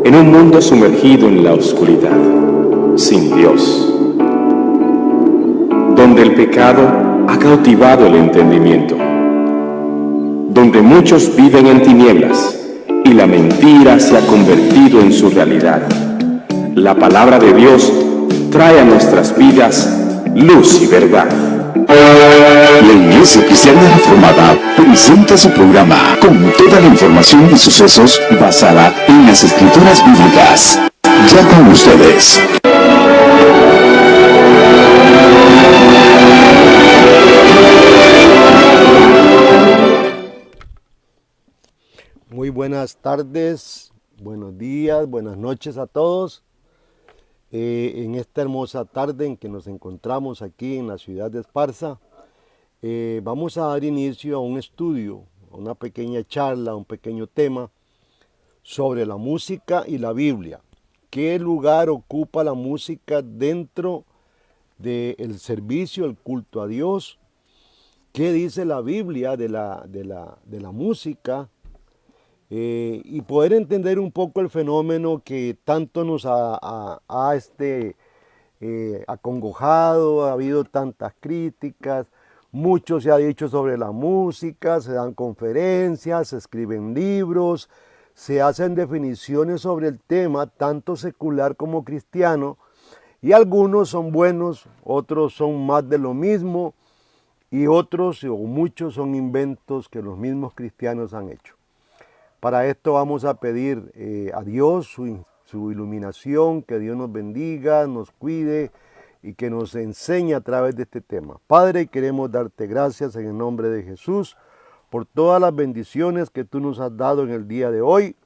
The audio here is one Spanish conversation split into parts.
en un mundo sumergido en la oscuridad, sin Dios, donde el pecado ha cautivado el entendimiento, donde muchos viven en tinieblas y la mentira se ha convertido en su realidad. La palabra de Dios trae a nuestras vidas luz y verdad. La Iglesia Cristiana Reformada presenta su programa con toda la información y sucesos basada en las Escrituras Bíblicas. Ya con ustedes. Muy buenas tardes, buenos días, buenas noches a todos. En esta hermosa tarde en que nos encontramos aquí en la ciudad de Esparza, vamos a dar inicio a un estudio, a una pequeña charla, un pequeño tema sobre la música y la Biblia. ¿Qué lugar ocupa la música dentro del servicio, el culto a Dios? ¿Qué dice la Biblia de la música? Y poder entender un poco el fenómeno que tanto nos ha acongojado, ha habido tantas críticas, mucho se ha dicho sobre la música, se dan conferencias, se escriben libros, se hacen definiciones sobre el tema, tanto secular como cristiano, y algunos son buenos, otros son más de lo mismo, y otros o muchos son inventos que los mismos cristianos han hecho. Para esto vamos a pedir a Dios su iluminación, que Dios nos bendiga, nos cuide y que nos enseñe a través de este tema. Padre, queremos darte gracias en el nombre de Jesús por todas las bendiciones que tú nos has dado en el día de hoy.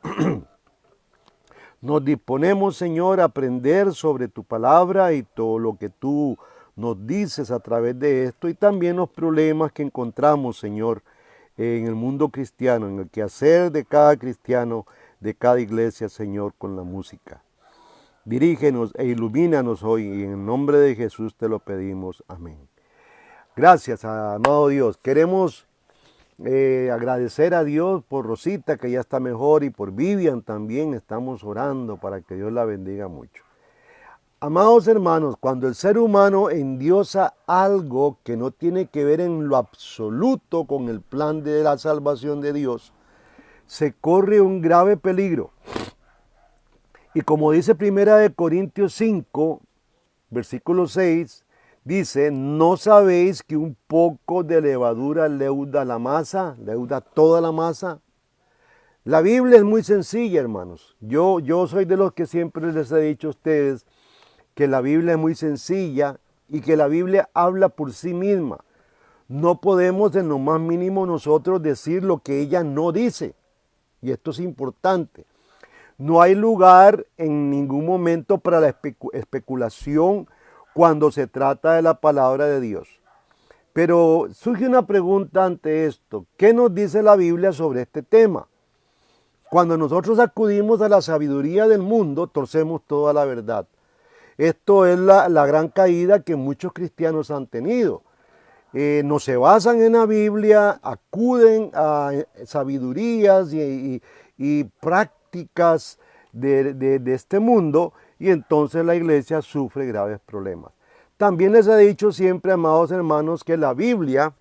Nos disponemos, Señor, a aprender sobre tu palabra y todo lo que tú nos dices a través de esto y también los problemas que encontramos, Señor, en el mundo cristiano, en el quehacer de cada cristiano, de cada iglesia, Señor, con la música. Dirígenos e ilumínanos hoy y en el nombre de Jesús te lo pedimos. Amén. Gracias, amado Dios. Queremos agradecer a Dios por Rosita, que ya está mejor, y por Vivian también. Estamos orando para que Dios la bendiga mucho. Amados hermanos, cuando el ser humano endiosa algo que no tiene que ver en lo absoluto con el plan de la salvación de Dios, se corre un grave peligro. Y como dice 1 Corintios 5, versículo 6, dice, ¿no sabéis que un poco de levadura leuda la masa, leuda toda la masa? La Biblia es muy sencilla, hermanos. Yo soy de los que siempre les he dicho a ustedes que la Biblia es muy sencilla y que la Biblia habla por sí misma. No podemos en lo más mínimo nosotros decir lo que ella no dice. Y esto es importante. No hay lugar en ningún momento para la especulación cuando se trata de la palabra de Dios. Pero surge una pregunta ante esto. ¿Qué nos dice la Biblia sobre este tema? Cuando nosotros acudimos a la sabiduría del mundo, torcemos toda la verdad. Esto es la gran caída que muchos cristianos han tenido. No se basan en la Biblia, acuden a sabidurías y prácticas de este mundo y entonces la iglesia sufre graves problemas. También les he dicho siempre, amados hermanos, que la Biblia,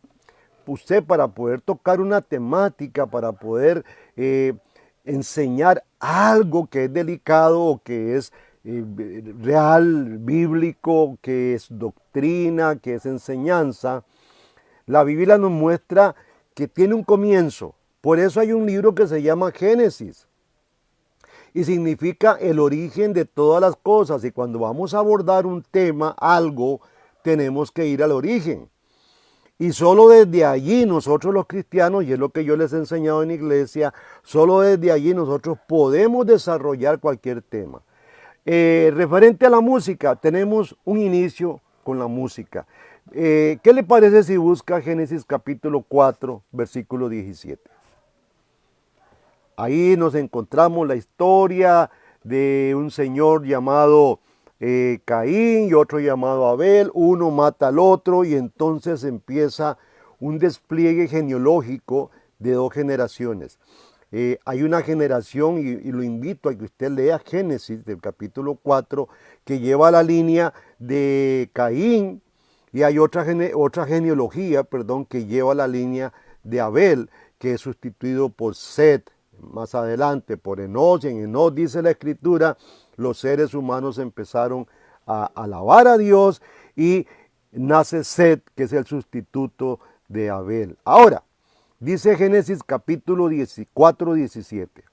usted para poder tocar una temática, para poder enseñar algo que es delicado o que es real, bíblico, que es doctrina, que es enseñanza, la Biblia nos muestra que tiene un comienzo. Por eso hay un libro que se llama Génesis y significa el origen de todas las cosas. Y cuando vamos a abordar un tema, algo, tenemos que ir al origen. Y solo desde allí nosotros los cristianos, y es lo que yo les he enseñado en iglesia, solo desde allí nosotros podemos desarrollar cualquier tema. Referente a la música, tenemos un inicio con la música. ¿Qué le parece si busca Génesis capítulo 4, versículo 17? Ahí nos encontramos la historia de un señor llamado Caín y otro llamado Abel. Uno mata al otro y entonces empieza un despliegue genealógico de dos generaciones. hay una generación, y lo invito a que usted lea Génesis del capítulo 4, que lleva la línea de Caín, y hay otra genealogía, perdón, que lleva la línea de Abel, que es sustituido por Set, más adelante por Enos. En Enos dice la Escritura, los seres humanos empezaron a alabar a Dios y nace Set, que es el sustituto de Abel. Ahora, dice Génesis capítulo 4, 17.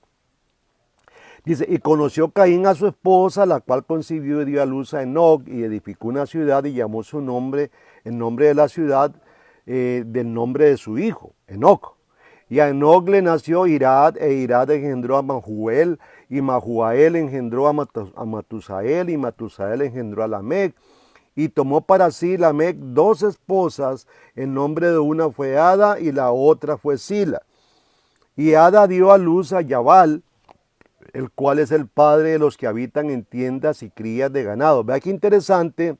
Dice, y conoció Caín a su esposa, la cual concibió y dio a luz a Enoc, y edificó una ciudad y llamó su nombre, el nombre de la ciudad, del nombre de su hijo, Enoc. Y a Enoc le nació Irad, e Irad engendró a Mahuel, y Mahuael engendró a Matusael, y Matusael engendró a Lamec. Y tomó para sí Lamec 2 esposas, el nombre de una fue Ada y la otra fue Sila. Y Ada dio a luz a Yabal, el cual es el padre de los que habitan en tiendas y crías de ganado. Vea qué interesante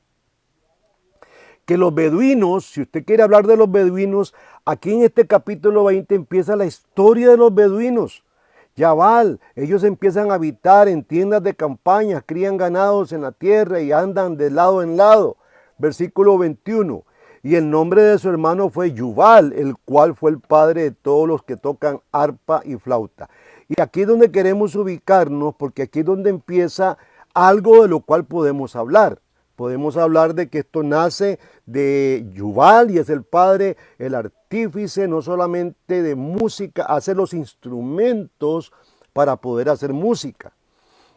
que los beduinos, si usted quiere hablar de los beduinos, aquí en este capítulo 20 empieza la historia de los beduinos. Yabal, ellos empiezan a habitar en tiendas de campaña, crían ganados en la tierra y andan de lado en lado. Versículo 21. Y el nombre de su hermano fue Yubal, el cual fue el padre de todos los que tocan arpa y flauta. Y aquí es donde queremos ubicarnos, porque aquí es donde empieza algo de lo cual podemos hablar. Podemos hablar de que esto nace de Yubal y es el padre, el artífice, no solamente de música, hace los instrumentos para poder hacer música.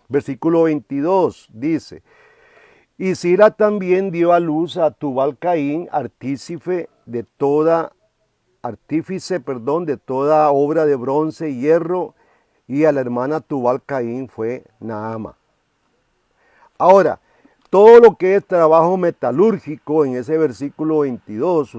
Versículo 22 dice, y Sila también dio a luz a Tubal Caín, artífice de toda obra de bronce y hierro, y a la hermana Tubal Caín fue Naama. Ahora, todo lo que es trabajo metalúrgico en ese versículo 22,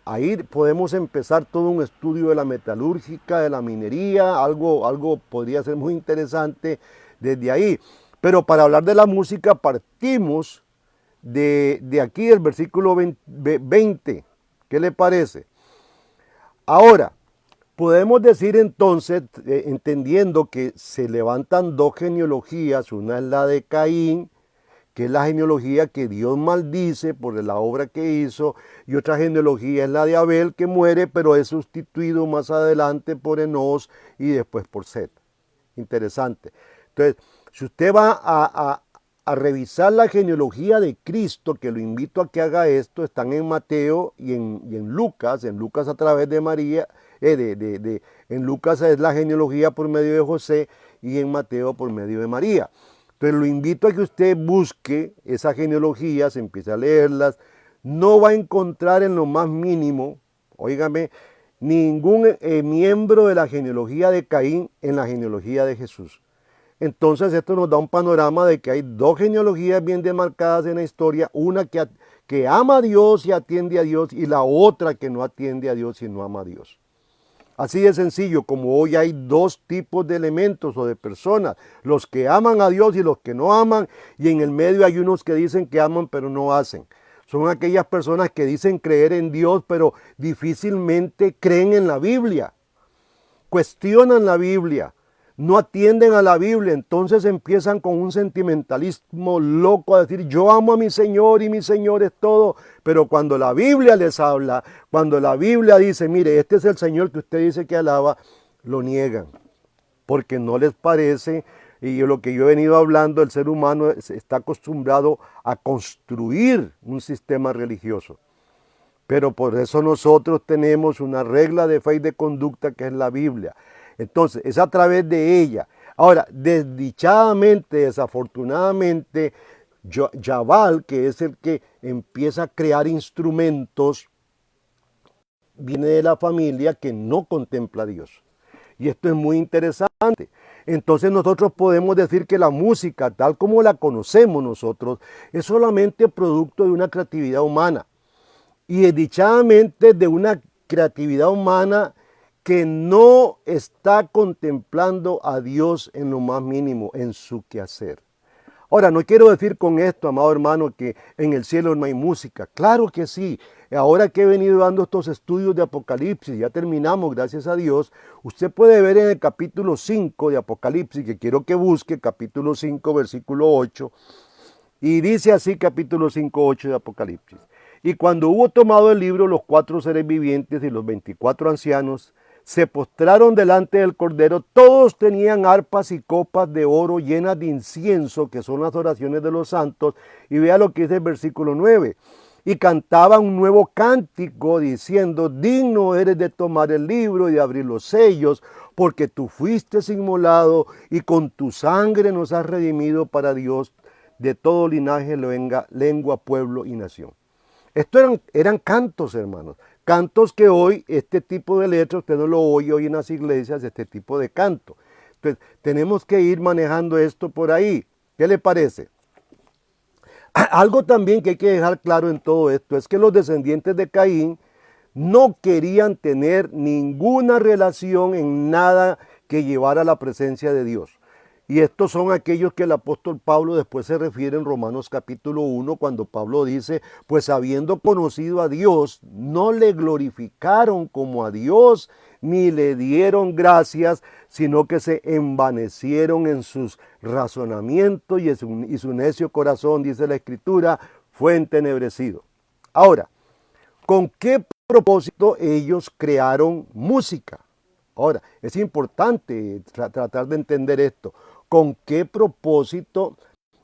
ahí podemos empezar todo un estudio de la metalúrgica, de la minería, algo podría ser muy interesante desde ahí. Pero para hablar de la música partimos de aquí del versículo 20. ¿Qué le parece? Ahora, podemos decir entonces, entendiendo que se levantan 2 genealogías, una es la de Caín, que es la genealogía que Dios maldice por la obra que hizo, y otra genealogía es la de Abel, que muere, pero es sustituido más adelante por Enos y después por Set. Interesante. Entonces, si usted va a revisar la genealogía de Cristo, que lo invito a que haga esto, están en Mateo y en Lucas a través de María, en Lucas es la genealogía por medio de José y en Mateo por medio de María. Entonces lo invito a que usted busque esa genealogía, se empiece a leerlas, no va a encontrar en lo más mínimo, óigame, ningún miembro de la genealogía de Caín en la genealogía de Jesús. Entonces esto nos da un panorama de que hay 2 genealogías bien demarcadas en la historia, una que ama a Dios y atiende a Dios, y la otra que no atiende a Dios y no ama a Dios. Así de sencillo, como hoy hay 2 tipos de elementos o de personas, los que aman a Dios y los que no aman, y en el medio hay unos que dicen que aman pero no hacen. Son aquellas personas que dicen creer en Dios pero difícilmente creen en la Biblia, cuestionan la Biblia, no atienden a la Biblia, entonces empiezan con un sentimentalismo loco a decir yo amo a mi Señor y mi Señor es todo, pero cuando la Biblia les habla, cuando la Biblia dice mire este es el Señor que usted dice que alaba, lo niegan, porque no les parece, y lo que yo he venido hablando, el ser humano está acostumbrado a construir un sistema religioso. Pero por eso nosotros tenemos una regla de fe y de conducta que es la Biblia. Entonces, es a través de ella. Ahora, desdichadamente, desafortunadamente, Yabal, que es el que empieza a crear instrumentos, viene de la familia que no contempla a Dios. Y esto es muy interesante. Entonces nosotros podemos decir que la música, tal como la conocemos nosotros, es solamente producto de una creatividad humana. Y desdichadamente de una creatividad humana que no está contemplando a Dios en lo más mínimo, en su quehacer. Ahora, no quiero decir con esto, amado hermano, que en el cielo no hay música. Claro que sí. Ahora que he venido dando estos estudios de Apocalipsis, ya terminamos, gracias a Dios, usted puede ver en el capítulo 5 de Apocalipsis, que quiero que busque, capítulo 5, versículo 8, y dice así capítulo 5, 8 de Apocalipsis. Y cuando hubo tomado el libro, los 4 seres vivientes y los 24 ancianos se postraron delante del Cordero. Todos tenían arpas y copas de oro llenas de incienso, que son las oraciones de los santos. Y vea lo que dice el versículo 9. Y cantaban un nuevo cántico diciendo: digno eres de tomar el libro y de abrir los sellos, porque tú fuiste inmolado y con tu sangre nos has redimido para Dios de todo linaje, lengua, pueblo y nación. Estos eran cantos, hermanos. Cantos que hoy, este tipo de letras, usted no lo oye hoy en las iglesias, este tipo de canto. Entonces, tenemos que ir manejando esto por ahí. ¿Qué le parece? Algo también que hay que dejar claro en todo esto es que los descendientes de Caín no querían tener ninguna relación en nada que llevara a la presencia de Dios. Y estos son aquellos que el apóstol Pablo después se refiere en Romanos capítulo 1, cuando Pablo dice: pues habiendo conocido a Dios, no le glorificaron como a Dios, ni le dieron gracias, sino que se envanecieron en sus razonamientos y su necio corazón, dice la Escritura, fue entenebrecido. Ahora, ¿con qué propósito ellos crearon música? Ahora, es importante tratar de entender esto. ¿Con qué propósito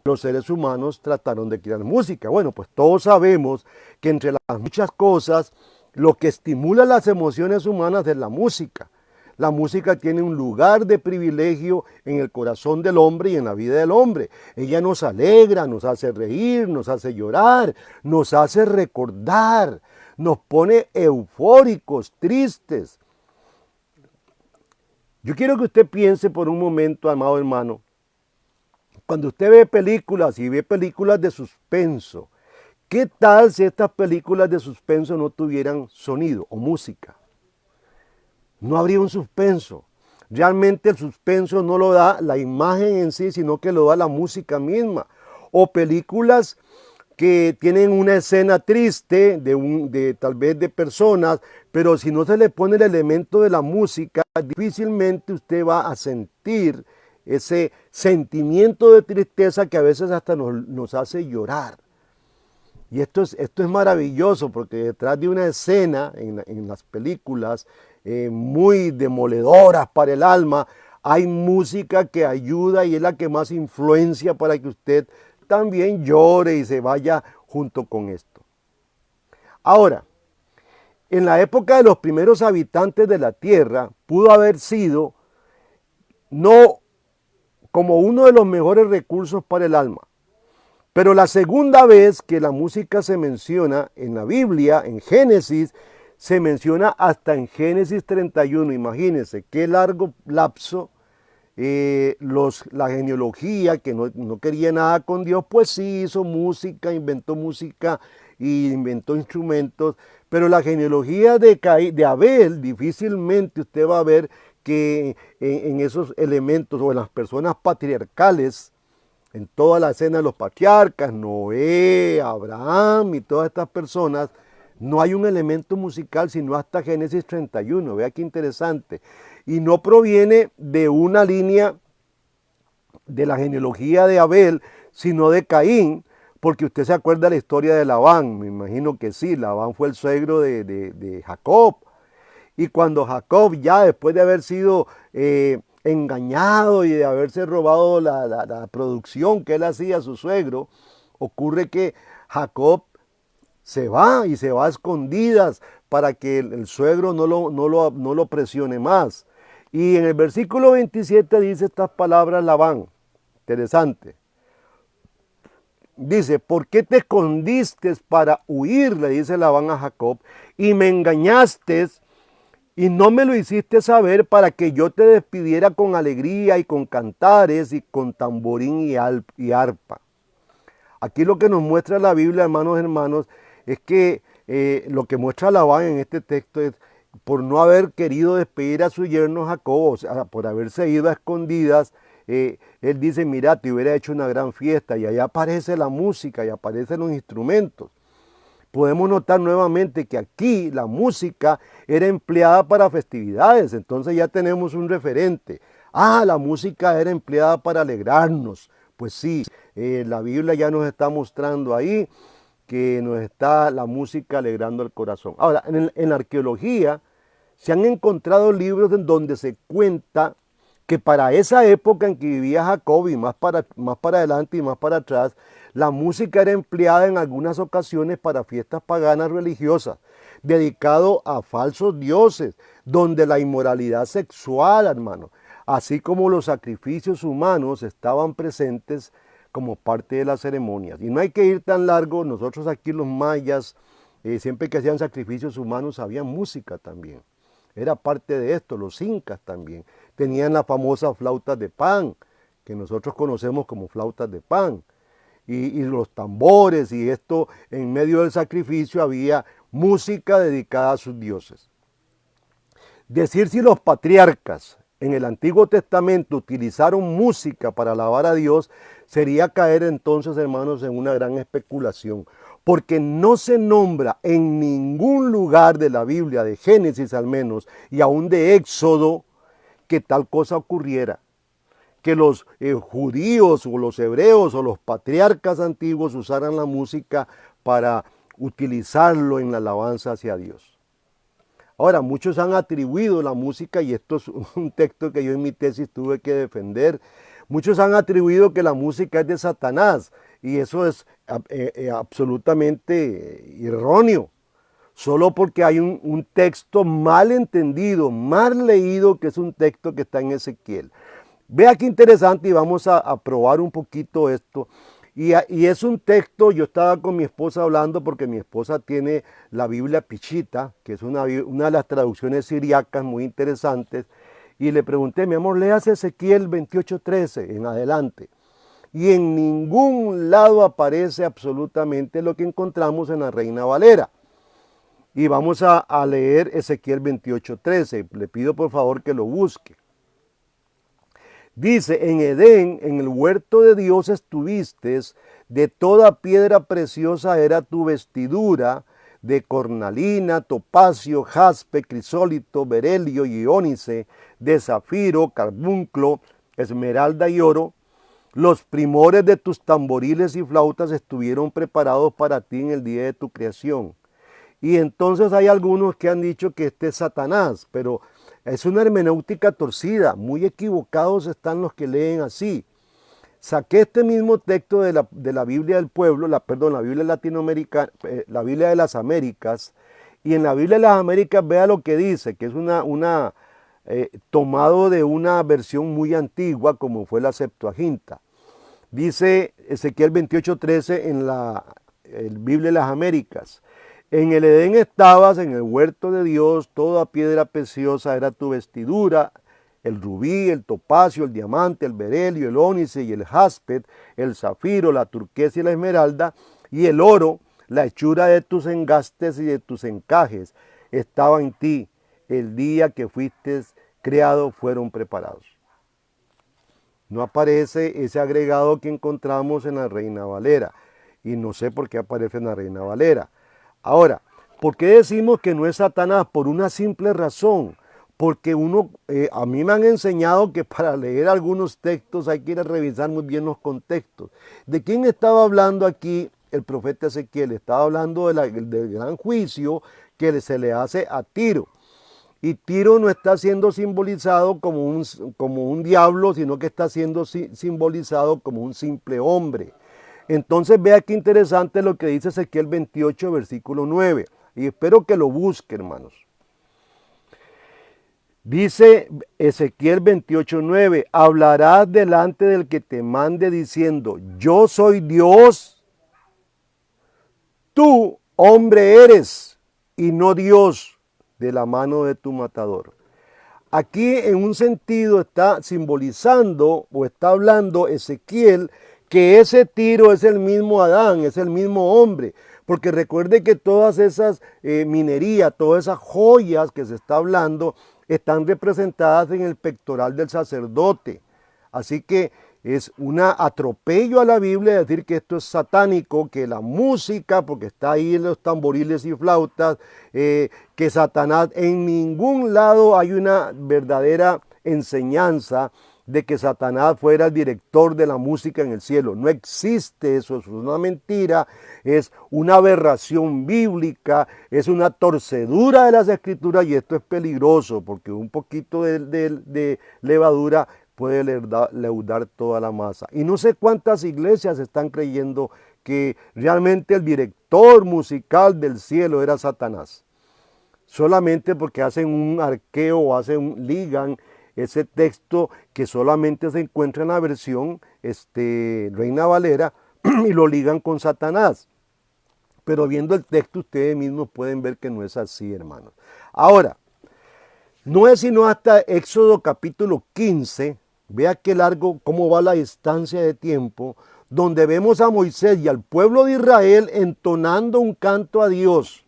los seres humanos trataron de crear música? Bueno, pues todos sabemos que entre las muchas cosas, lo que estimula las emociones humanas es la música. La música tiene un lugar de privilegio en el corazón del hombre y en la vida del hombre. Ella nos alegra, nos hace reír, nos hace llorar, nos hace recordar, nos pone eufóricos, tristes. Yo quiero que usted piense por un momento, amado hermano, cuando usted ve películas y ve películas de suspenso, ¿qué tal si estas películas de suspenso no tuvieran sonido o música? No habría un suspenso. Realmente el suspenso no lo da la imagen en sí, sino que lo da la música misma. O películas que tienen una escena triste tal vez de personas, pero si no se le pone el elemento de la música, difícilmente usted va a sentir ese sentimiento de tristeza que a veces hasta nos hace llorar. Y esto es maravilloso, porque detrás de una escena en las películas muy demoledoras para el alma, hay música que ayuda y es la que más influencia para que usted también llore y se vaya junto con esto. Ahora, en la época de los primeros habitantes de la tierra, pudo haber sido no como uno de los mejores recursos para el alma. Pero la segunda vez que la música se menciona en la Biblia, en Génesis, se menciona hasta en Génesis 31. Imagínense qué largo lapso. La genealogía, que no quería nada con Dios, pues sí hizo música, inventó música y inventó instrumentos, pero la genealogía de Abel, difícilmente usted va a ver que en esos elementos o en las personas patriarcales, en toda la escena de los patriarcas, Noé, Abraham y todas estas personas, no hay un elemento musical sino hasta Génesis 31. Vea qué interesante. Y no proviene de una línea de la genealogía de Abel, sino de Caín, porque usted se acuerda de la historia de Labán. Me imagino que sí, Labán fue el suegro de Jacob. Y cuando Jacob, ya después de haber sido engañado y de haberse robado la producción que él hacía a su suegro, ocurre que Jacob se va y se va a escondidas para que el suegro no lo presione más. Y en el versículo 27 dice estas palabras Labán, interesante. Dice: ¿por qué te escondiste para huir? Le dice Labán a Jacob, y me engañaste y no me lo hiciste saber para que yo te despidiera con alegría y con cantares y con tamborín y arpa. Aquí lo que nos muestra la Biblia, hermanos, es que lo que muestra Labán en este texto es por no haber querido despedir a su yerno Jacob, o sea, por haberse ido a escondidas él dice, mira, te hubiera hecho una gran fiesta, y allá aparece la música y aparecen los instrumentos. Podemos notar nuevamente que aquí la música era empleada para festividades, entonces ya tenemos un referente. Ah, la música era empleada para alegrarnos. Pues sí, la Biblia ya nos está mostrando ahí que nos está la música alegrando el corazón. Ahora, en la arqueología se han encontrado libros en donde se cuenta que para esa época en que vivía Jacob y más para adelante y más para atrás, la música era empleada en algunas ocasiones para fiestas paganas religiosas, dedicado a falsos dioses, donde la inmoralidad sexual, hermano, así como los sacrificios humanos estaban presentes como parte de las ceremonias. Y no hay que ir tan largo, nosotros aquí los mayas, siempre que hacían sacrificios humanos, había música también. Era parte de esto, los incas también. Tenían las famosas flautas de pan, que nosotros conocemos como flautas de pan. Y los tambores y esto, en medio del sacrificio había música dedicada a sus dioses. Decir si los patriarcas en el Antiguo Testamento utilizaron música para alabar a Dios sería caer entonces, hermanos, en una gran especulación, porque no se nombra en ningún lugar de la Biblia, de Génesis al menos, y aún de Éxodo, que tal cosa ocurriera, que los judíos o los hebreos o los patriarcas antiguos usaran la música para utilizarlo en la alabanza hacia Dios. Ahora, muchos han atribuido la música, y esto es un texto que yo en mi tesis tuve que defender, muchos han atribuido que la música es de Satanás, y eso es absolutamente erróneo, solo porque hay un texto mal entendido, mal leído, que es un texto que está en Ezequiel. Vea qué interesante, y vamos a probar un poquito esto. Y es un texto, yo estaba con mi esposa hablando, porque mi esposa tiene la Biblia Pichita, que es una de las traducciones siriacas muy interesantes, y le pregunté, mi amor, léase Ezequiel 28:13 en adelante. Y en ningún lado aparece absolutamente lo que encontramos en la Reina Valera. Y vamos a leer Ezequiel 28:13. Le pido por favor que lo busque. Dice, en Edén, en el huerto de Dios estuviste, de toda piedra preciosa era tu vestidura, de cornalina, topacio, jaspe, crisólito, berelio y ónice, de zafiro, carbunclo, esmeralda y oro. Los primores de tus tamboriles y flautas estuvieron preparados para ti en el día de tu creación. Y entonces hay algunos que han dicho que este es Satanás, pero es una hermenéutica torcida, muy equivocados están los que leen así. Saqué este mismo texto de la Biblia del pueblo, la Biblia latinoamericana, la Biblia de las Américas, y en la Biblia de las Américas vea lo que dice, que es tomado de una versión muy antigua como fue la Septuaginta. Dice Ezequiel 28:13 en la Biblia de las Américas. En el Edén estabas, en el huerto de Dios, toda piedra preciosa era tu vestidura, el rubí, el topacio, el diamante, el berelio, el ónice y el jaspe, el zafiro, la turquesa y la esmeralda, y el oro, la hechura de tus engastes y de tus encajes, estaba en ti. El día que fuiste creado fueron preparados. No aparece ese agregado que encontramos en la Reina Valera, y no sé por qué aparece en la Reina Valera. Ahora, ¿por qué decimos que no es Satanás? Por una simple razón. Porque a mí me han enseñado que para leer algunos textos hay que ir a revisar muy bien los contextos. ¿De quién estaba hablando aquí el profeta Ezequiel? Estaba hablando del gran juicio que se le hace a Tiro. Y Tiro no está siendo simbolizado como un diablo, sino que está siendo simbolizado como un simple hombre. Entonces vea qué interesante lo que dice Ezequiel 28, versículo 9. Y espero que lo busque, hermanos. Dice Ezequiel 28:9, hablarás delante del que te mande diciendo, yo soy Dios, tú hombre eres y no Dios de la mano de tu matador. Aquí en un sentido está simbolizando o está hablando Ezequiel que ese Tiro es el mismo Adán, es el mismo hombre. Porque recuerde que todas esas minerías, todas esas joyas que se está hablando, están representadas en el pectoral del sacerdote. Así que es un atropello a la Biblia decir que esto es satánico, que la música, porque está ahí en los tamboriles y flautas, que Satanás, en ningún lado hay una verdadera enseñanza de que Satanás fuera el director de la música en el cielo. No existe eso, es una mentira, es una aberración bíblica, es una torcedura de las escrituras, y esto es peligroso porque un poquito de levadura puede leudar toda la masa. Y no sé cuántas iglesias están creyendo que realmente el director musical del cielo era Satanás, solamente porque hacen un arqueo o ligan ese texto que solamente se encuentra en la versión Reina Valera y lo ligan con Satanás. Pero viendo el texto ustedes mismos pueden ver que no es así, hermanos. Ahora, no es sino hasta Éxodo capítulo 15, vea qué largo, cómo va la distancia de tiempo, donde vemos a Moisés y al pueblo de Israel entonando un canto a Dios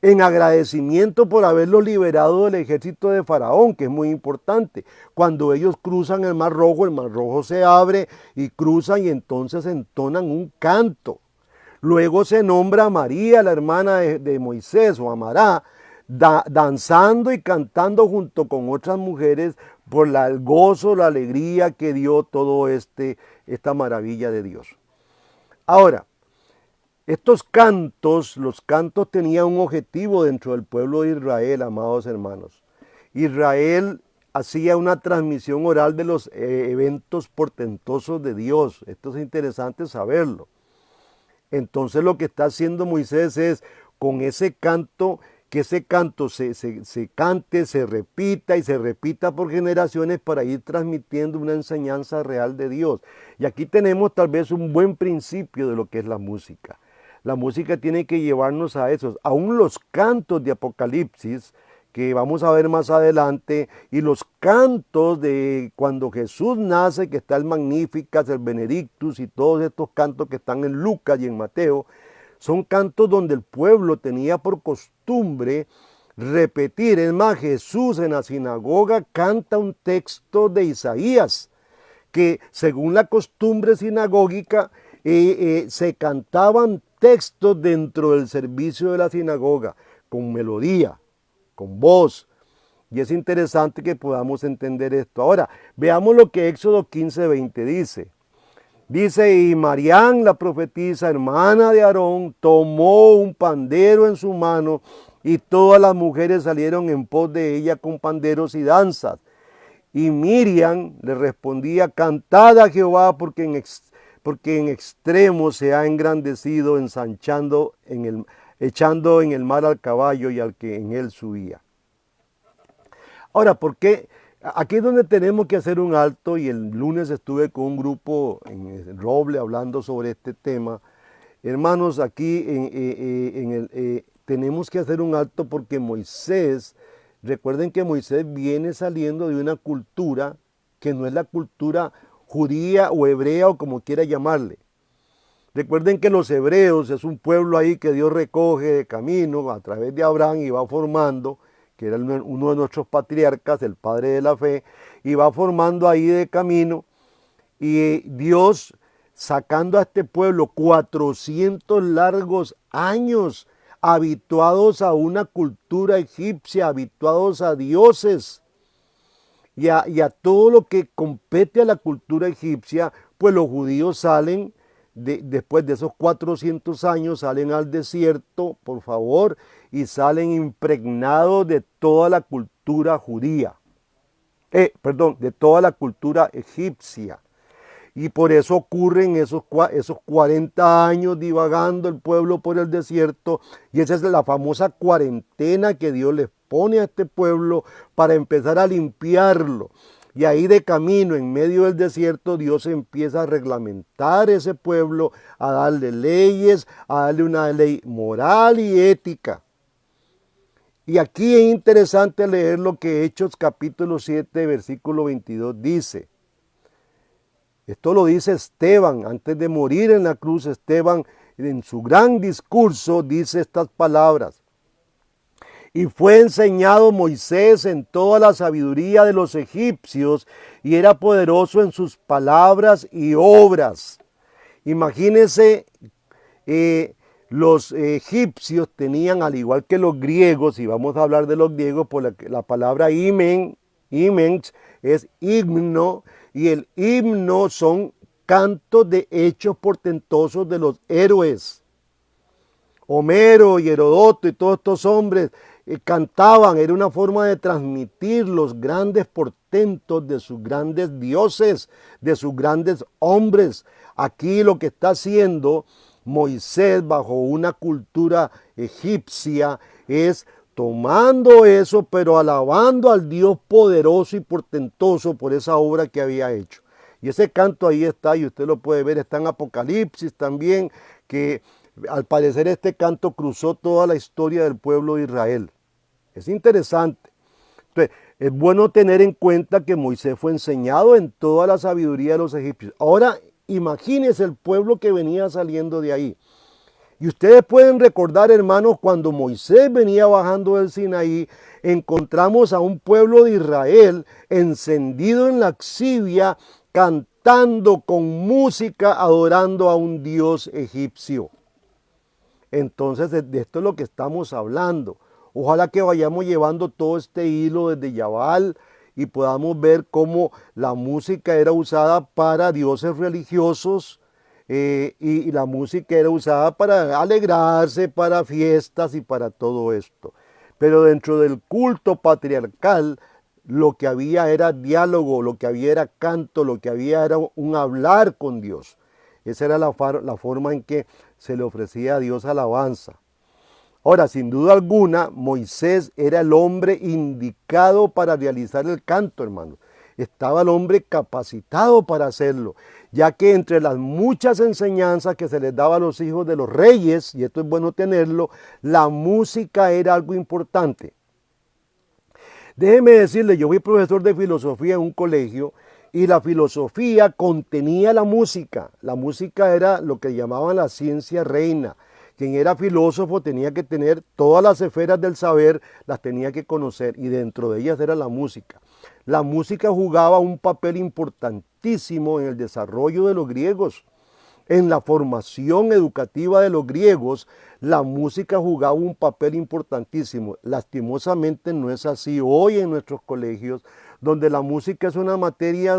en agradecimiento por haberlo liberado del ejército de Faraón, que es muy importante. Cuando ellos cruzan el Mar Rojo se abre y cruzan y entonces entonan un canto. Luego se nombra a María, la hermana de Moisés, o Amará, danzando y cantando junto con otras mujeres por el gozo, la alegría que dio todo esta maravilla de Dios. Ahora, estos cantos, los cantos tenían un objetivo dentro del pueblo de Israel, amados hermanos. Israel hacía una transmisión oral de los eventos portentosos de Dios. Esto es interesante saberlo. Entonces lo que está haciendo Moisés es, con ese canto, que ese canto se cante, se repita y se repita por generaciones para ir transmitiendo una enseñanza real de Dios. Y aquí tenemos tal vez un buen principio de lo que es la música. La música tiene que llevarnos a eso. Aún los cantos de Apocalipsis, que vamos a ver más adelante, y los cantos de cuando Jesús nace, que está el Magnificat, el Benedictus y todos estos cantos que están en Lucas y en Mateo, son cantos donde el pueblo tenía por costumbre repetir. Es más, Jesús en la sinagoga canta un texto de Isaías, que según la costumbre sinagógica se cantaban textos dentro del servicio de la sinagoga, con melodía, con voz. Y es interesante que podamos entender esto. Ahora, veamos lo que Éxodo 15:20 dice. Dice, y Marián, la profetisa, hermana de Aarón, tomó un pandero en su mano, y todas las mujeres salieron en pos de ella con panderos y danzas. Y Miriam le respondía, cantad a Jehová, porque en extremo se ha engrandecido, echando en el mar al caballo y al que en él subía. Ahora, ¿por qué? Aquí es donde tenemos que hacer un alto, y el lunes estuve con un grupo en el Roble hablando sobre este tema. Hermanos, aquí tenemos que hacer un alto porque Moisés, recuerden que Moisés viene saliendo de una cultura que no es la cultura judía o hebrea o como quiera llamarle. Recuerden que los hebreos es un pueblo ahí que Dios recoge de camino a través de Abraham y va formando, que era uno de nuestros patriarcas, el padre de la fe, y va formando ahí de camino, y Dios sacando a este pueblo 400 largos años, habituados a una cultura egipcia, habituados a dioses, y a todo lo que compete a la cultura egipcia, pues los judíos salen, después de esos 400 años, salen al desierto, por favor, y salen impregnados de toda la cultura judía, de toda la cultura egipcia. Y por eso ocurren esos 40 años divagando el pueblo por el desierto, y esa es la famosa cuarentena que Dios les pone a este pueblo para empezar a limpiarlo. Y ahí de camino, en medio del desierto, Dios empieza a reglamentar ese pueblo, a darle leyes, a darle una ley moral y ética. Y aquí es interesante leer lo que Hechos capítulo 7, versículo 22 dice. Esto lo dice Esteban, antes de morir en la cruz. Esteban, en su gran discurso, dice estas palabras. Y fue enseñado Moisés en toda la sabiduría de los egipcios y era poderoso en sus palabras y obras. Imagínense, los egipcios tenían, al igual que los griegos, y vamos a hablar de los griegos, por la palabra imens es himno, y el himno son cantos de hechos portentosos de los héroes. Homero y Herodoto y todos estos hombres cantaban, era una forma de transmitir los grandes portentos de sus grandes dioses, de sus grandes hombres. Aquí lo que está haciendo Moisés bajo una cultura egipcia es tomando eso, pero alabando al Dios poderoso y portentoso por esa obra que había hecho. Y ese canto ahí está, y usted lo puede ver, está en Apocalipsis también, que al parecer este canto cruzó toda la historia del pueblo de Israel. Es interesante. Entonces, es bueno tener en cuenta que Moisés fue enseñado en toda la sabiduría de los egipcios. Ahora, imagínense el pueblo que venía saliendo de ahí. Y ustedes pueden recordar, hermanos, cuando Moisés venía bajando del Sinaí, encontramos a un pueblo de Israel encendido en la exivia, cantando con música, adorando a un dios egipcio. Entonces, de esto es lo que estamos hablando. Ojalá que vayamos llevando todo este hilo desde Yabal y podamos ver cómo la música era usada para dioses religiosos y la música era usada para alegrarse, para fiestas y para todo esto. Pero dentro del culto patriarcal, lo que había era diálogo, lo que había era canto, lo que había era un hablar con Dios. Esa era la forma en que se le ofrecía a Dios alabanza. Ahora, sin duda alguna, Moisés era el hombre indicado para realizar el canto, hermano. Estaba el hombre capacitado para hacerlo, ya que entre las muchas enseñanzas que se les daba a los hijos de los reyes, y esto es bueno tenerlo, la música era algo importante. Déjeme decirle, yo fui profesor de filosofía en un colegio y la filosofía contenía la música. La música era lo que llamaban la ciencia reina. Quien era filósofo tenía que tener todas las esferas del saber, las tenía que conocer y dentro de ellas era la música. La música jugaba un papel importantísimo en el desarrollo de los griegos. En la formación educativa de los griegos, la música jugaba un papel importantísimo. Lastimosamente no es así hoy en nuestros colegios, donde la música es una materia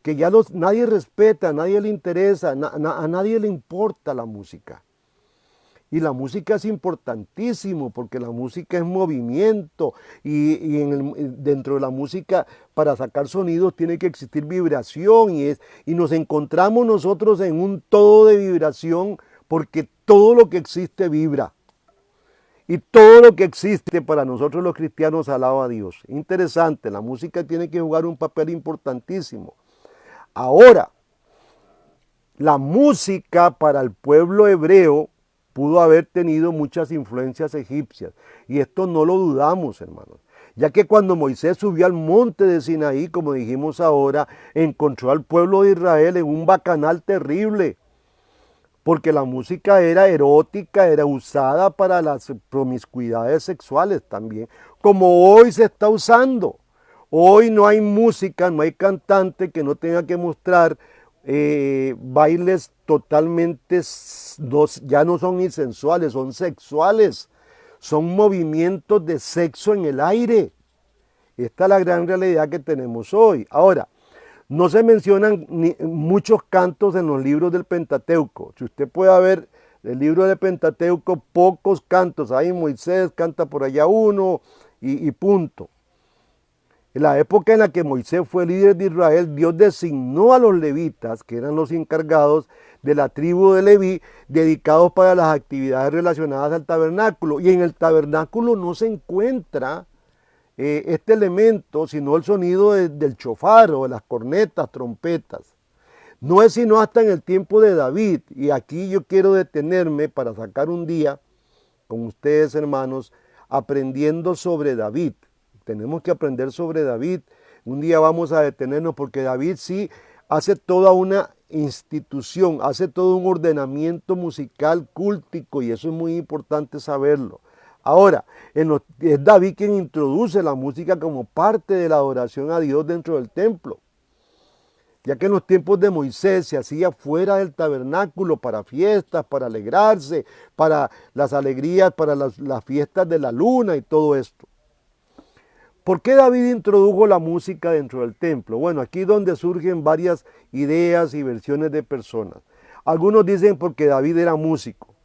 que ya nadie respeta, a nadie le interesa, a nadie le importa la música. Y la música es importantísimo porque la música es movimiento y dentro de la música para sacar sonidos tiene que existir vibración y nos encontramos nosotros en un todo de vibración porque todo lo que existe vibra. Y todo lo que existe para nosotros los cristianos alaba a Dios. Interesante, la música tiene que jugar un papel importantísimo. Ahora, la música para el pueblo hebreo pudo haber tenido muchas influencias egipcias. Y esto no lo dudamos, hermanos. Ya que cuando Moisés subió al monte de Sinaí, como dijimos ahora, encontró al pueblo de Israel en un bacanal terrible. Porque la música era erótica, era usada para las promiscuidades sexuales también. Como hoy se está usando. Hoy no hay música, no hay cantante que no tenga que mostrar bailes totalmente, ya no son ni sensuales, son sexuales, son movimientos de sexo en el aire. Esta es la gran realidad que tenemos hoy. Ahora, no se mencionan muchos cantos en los libros del Pentateuco. Si usted puede ver el libro del Pentateuco, pocos cantos. Ahí Moisés canta por allá uno y punto. En la época en la que Moisés fue líder de Israel, Dios designó a los levitas, que eran los encargados de la tribu de Leví, dedicados para las actividades relacionadas al tabernáculo. Y en el tabernáculo no se encuentra este elemento, sino el sonido del chofar o de las cornetas, trompetas. No es sino hasta en el tiempo de David, y aquí yo quiero detenerme para sacar un día con ustedes, hermanos, aprendiendo sobre David. Tenemos que aprender sobre David. Un día vamos a detenernos porque David sí hace toda una institución, hace todo un ordenamiento musical cúltico y eso es muy importante saberlo. Ahora, es David quien introduce la música como parte de la adoración a Dios dentro del templo, ya que en los tiempos de Moisés se hacía fuera del tabernáculo para fiestas, para alegrarse, para las alegrías, para las fiestas de la luna y todo esto. ¿Por qué David introdujo la música dentro del templo? Bueno, aquí es donde surgen varias ideas y versiones de personas. Algunos dicen porque David era músico.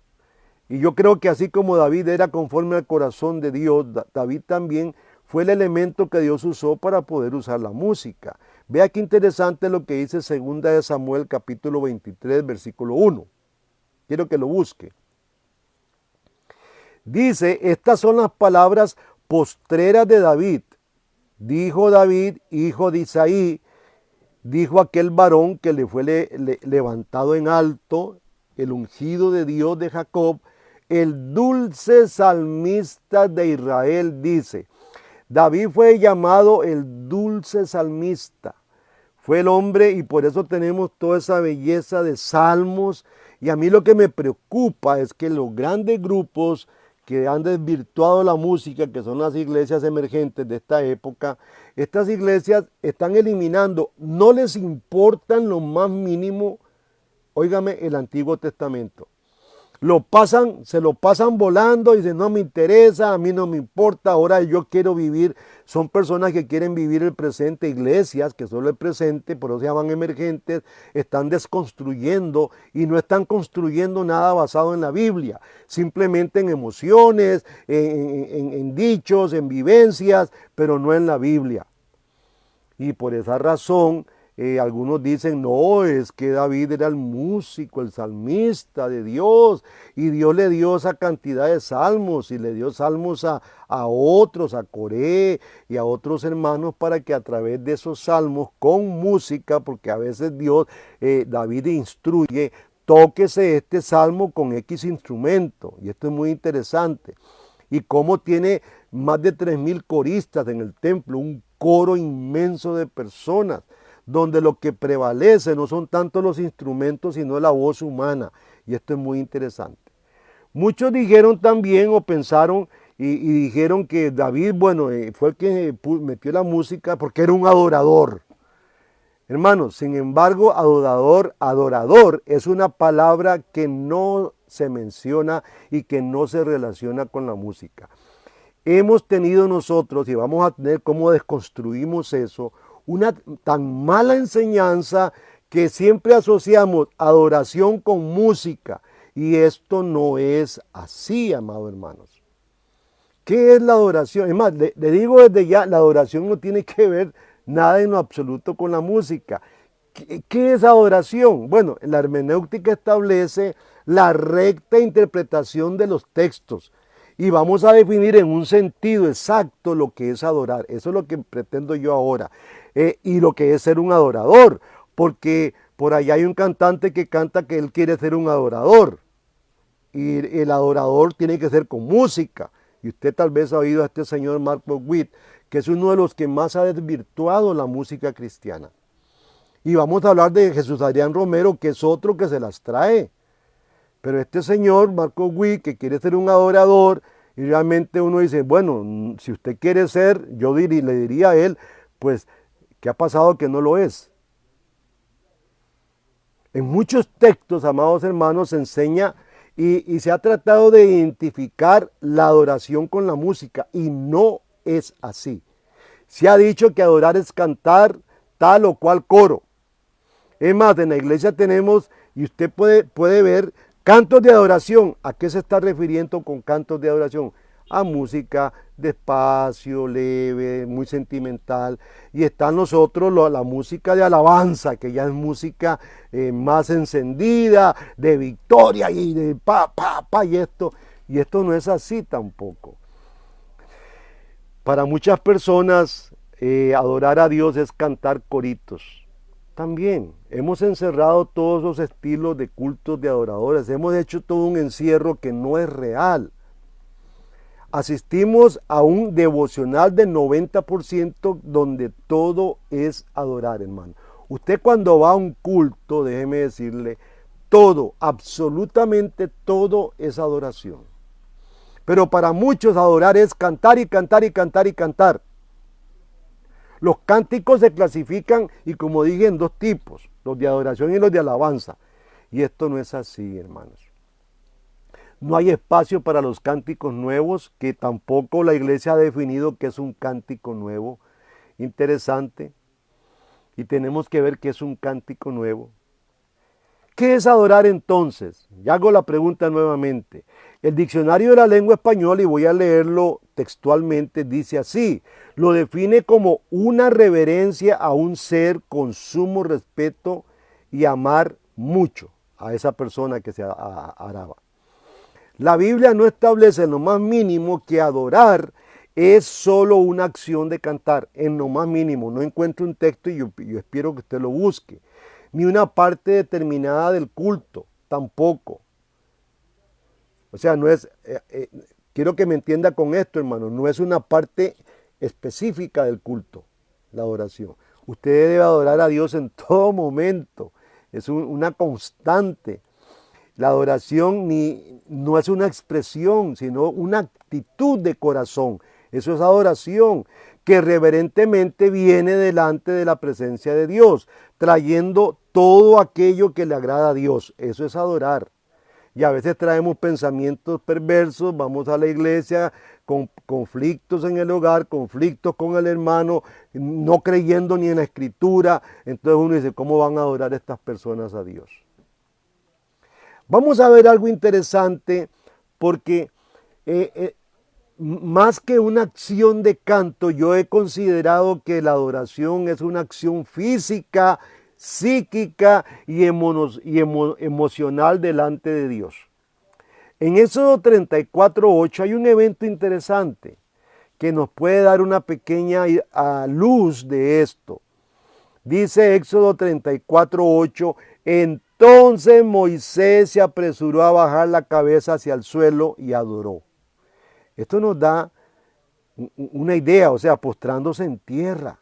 Y yo creo que así como David era conforme al corazón de Dios, David también fue el elemento que Dios usó para poder usar la música. Vea qué interesante lo que dice 2 de Samuel capítulo 23, versículo 1. Quiero que lo busque. Dice, estas son las palabras postreras de David. Dijo David, hijo de Isaí, dijo aquel varón que le fue levantado en alto, el ungido de Dios de Jacob, el dulce salmista de Israel, dice. David fue llamado el dulce salmista. Fue el hombre y por eso tenemos toda esa belleza de salmos. Y a mí lo que me preocupa es que los grandes grupos que han desvirtuado la música, que son las iglesias emergentes de esta época, estas iglesias están eliminando, no les importan lo más mínimo, óigame, el Antiguo Testamento. Se lo pasan volando y dicen, no me interesa, a mí no me importa, ahora yo quiero vivir. Son personas que quieren vivir el presente, iglesias que solo el presente, por eso se llaman emergentes, están desconstruyendo y no están construyendo nada basado en la Biblia, simplemente en emociones, en dichos, en vivencias, pero no en la Biblia. Y por esa razón, algunos dicen, no, es que David era el músico, el salmista de Dios, y Dios le dio esa cantidad de salmos, y le dio salmos a otros, a Coré y a otros hermanos, para que a través de esos salmos, con música, porque a veces David instruye, tóquese este salmo con X instrumento, y esto es muy interesante, y cómo tiene más de 3,000 coristas en el templo, un coro inmenso de personas, donde lo que prevalece no son tanto los instrumentos, sino la voz humana. Y esto es muy interesante. Muchos dijeron también o pensaron y dijeron que David, bueno, fue el que metió la música porque era un adorador. Hermanos, sin embargo, adorador es una palabra que no se menciona y que no se relaciona con la música. Hemos tenido nosotros, y vamos a tener cómo desconstruimos eso, una tan mala enseñanza que siempre asociamos adoración con música. Y esto no es así, amados hermanos. ¿Qué es la adoración? Es más, le digo desde ya, la adoración no tiene que ver nada en lo absoluto con la música. ¿Qué es adoración? Bueno, la hermenéutica establece la recta interpretación de los textos. Y vamos a definir en un sentido exacto lo que es adorar. Eso es lo que pretendo yo ahora. Y lo que es ser un adorador. Porque por allá hay un cantante que canta que él quiere ser un adorador. Y el adorador tiene que ser con música. Y usted tal vez ha oído a este señor Mark Witt, que es uno de los que más ha desvirtuado la música cristiana. Y vamos a hablar de Jesús Adrián Romero, que es otro que se las trae. Pero este señor, Marco Witt, que quiere ser un adorador, y realmente uno dice, bueno, si usted quiere ser, le diría a él, pues, ¿qué ha pasado que no lo es? En muchos textos, amados hermanos, se enseña y se ha tratado de identificar la adoración con la música, y no es así. Se ha dicho que adorar es cantar tal o cual coro. Es más, en la iglesia tenemos, y usted puede ver, cantos de adoración. ¿A qué se está refiriendo con cantos de adoración? A música despacio, leve, muy sentimental. Y está nosotros la música de alabanza, que ya es música más encendida, de victoria y de y esto. Y esto no es así tampoco. Para muchas personas, adorar a Dios es cantar coritos. También hemos encerrado todos los estilos de cultos de adoradores, hemos hecho todo un encierro que no es real. Asistimos a un devocional del 90% donde todo es adorar, hermano. Usted cuando va a un culto, déjeme decirle, todo, absolutamente todo es adoración. Pero para muchos adorar es cantar y cantar y cantar y cantar. Los cánticos se clasifican, y como dije, en dos tipos, los de adoración y los de alabanza. Y esto no es así, hermanos. No hay espacio para los cánticos nuevos, que tampoco la iglesia ha definido que es un cántico nuevo. Interesante. Y tenemos que ver qué es un cántico nuevo. ¿Qué es adorar entonces? Ya hago la pregunta nuevamente. El diccionario de la lengua española, y voy a leerlo textualmente, dice así: lo define como una reverencia a un ser con sumo respeto y amar mucho a esa persona que se adoraba. La Biblia no establece en lo más mínimo que adorar es solo una acción de cantar, en lo más mínimo. No encuentro un texto, y yo espero que usted lo busque. Ni una parte determinada del culto, tampoco. O sea, no es, quiero que me entienda con esto, hermano, no es una parte específica del culto, la adoración. Usted debe adorar a Dios en todo momento, es una constante. La adoración no es una expresión, sino una actitud de corazón. Eso es adoración, que reverentemente viene delante de la presencia de Dios, trayendo todo aquello que le agrada a Dios. Eso es adorar. Y a veces traemos pensamientos perversos, vamos a la iglesia con conflictos en el hogar, conflictos con el hermano, no creyendo ni en la escritura. Entonces uno dice, ¿cómo van a adorar estas personas a Dios? Vamos a ver algo interesante, porque más que una acción de canto, yo he considerado que la adoración es una acción física, psíquica y emocional delante de Dios. En Éxodo 34:8 hay un evento interesante que nos puede dar una pequeña luz de esto. Dice Éxodo 34:8, entonces Moisés se apresuró a bajar la cabeza hacia el suelo y adoró. Esto nos da una idea, o sea, postrándose en tierra.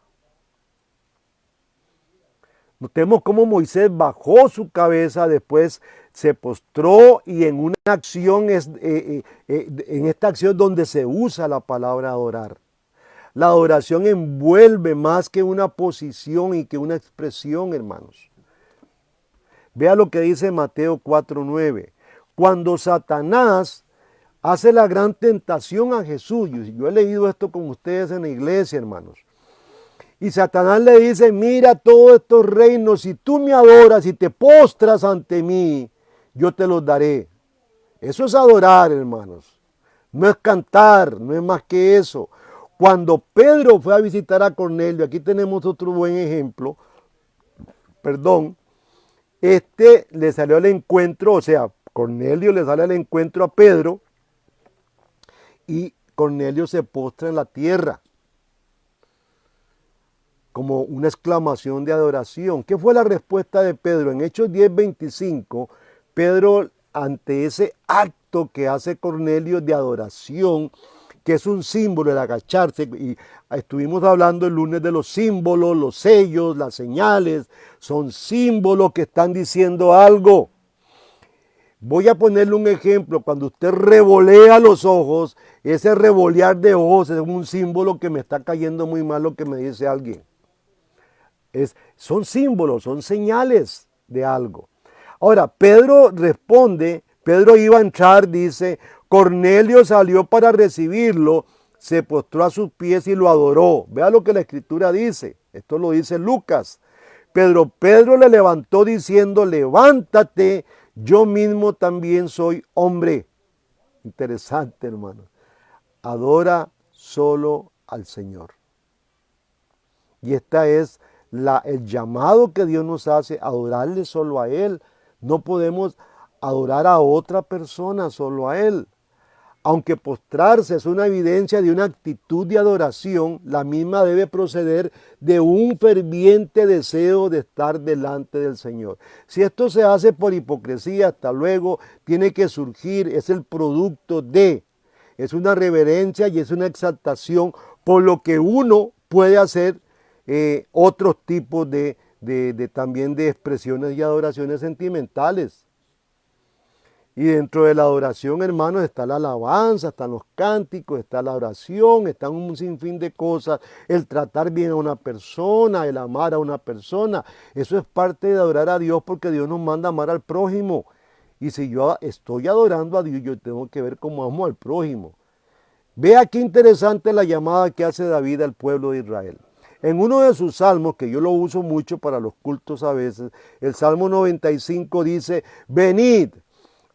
Notemos cómo Moisés bajó su cabeza, después se postró, y en una acción, en esta acción donde se usa la palabra adorar. La adoración envuelve más que una posición y que una expresión, hermanos. Vea lo que dice Mateo 4:9. Cuando Satanás hace la gran tentación a Jesús, yo he leído esto con ustedes en la iglesia, hermanos. Y Satanás le dice, mira todos estos reinos, si tú me adoras y te postras ante mí, yo te los daré. Eso es adorar, hermanos. No es cantar, no es más que eso. Cuando Pedro fue a visitar a Cornelio, aquí tenemos otro buen ejemplo, le salió al encuentro, o sea, Cornelio le sale al encuentro a Pedro, y Cornelio se postra en la tierra, como una exclamación de adoración. ¿Qué fue la respuesta de Pedro? En Hechos 10:25, Pedro, ante ese acto que hace Cornelio de adoración, que es un símbolo, el agacharse, y estuvimos hablando el lunes de los símbolos, los sellos, las señales, son símbolos que están diciendo algo. Voy a ponerle un ejemplo. Cuando usted revolea los ojos, ese revolear de ojos es un símbolo que me está cayendo muy mal lo que me dice alguien. Son símbolos, son señales de algo. Ahora, Pedro responde, Pedro iba a entrar, dice, Cornelio salió para recibirlo, se postró a sus pies y lo adoró. Vea lo que la escritura dice, esto lo dice Lucas. Pedro le levantó diciendo, levántate, yo mismo también soy hombre. Interesante, hermano. Adora solo al Señor. Y esta es el llamado que Dios nos hace, adorarle solo a Él. No podemos adorar a otra persona, solo a Él. Aunque postrarse es una evidencia de una actitud de adoración, la misma debe proceder de un ferviente deseo de estar delante del Señor. Si esto se hace por hipocresía, hasta luego, tiene que surgir, es el producto es una reverencia y es una exaltación por lo que uno puede hacer otros tipos también de expresiones y adoraciones sentimentales. Y dentro de la adoración, hermanos, está la alabanza, están los cánticos, está la oración, está un sinfín de cosas. El tratar bien a una persona, el amar a una persona. Eso es parte de adorar a Dios porque Dios nos manda a amar al prójimo. Y si yo estoy adorando a Dios, yo tengo que ver cómo amo al prójimo. Vea qué interesante la llamada que hace David al pueblo de Israel. En uno de sus salmos, que yo lo uso mucho para los cultos a veces, el Salmo 95 dice, venid,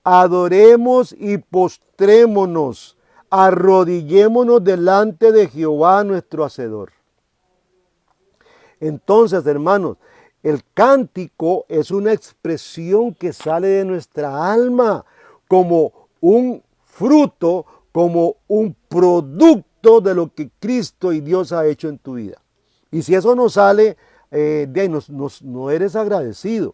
adoremos y postrémonos, arrodillémonos delante de Jehová nuestro Hacedor. Entonces, hermanos, el cántico es una expresión que sale de nuestra alma como un fruto, como un producto de lo que Cristo y Dios ha hecho en tu vida. Y si eso no sale, de ahí no eres agradecido.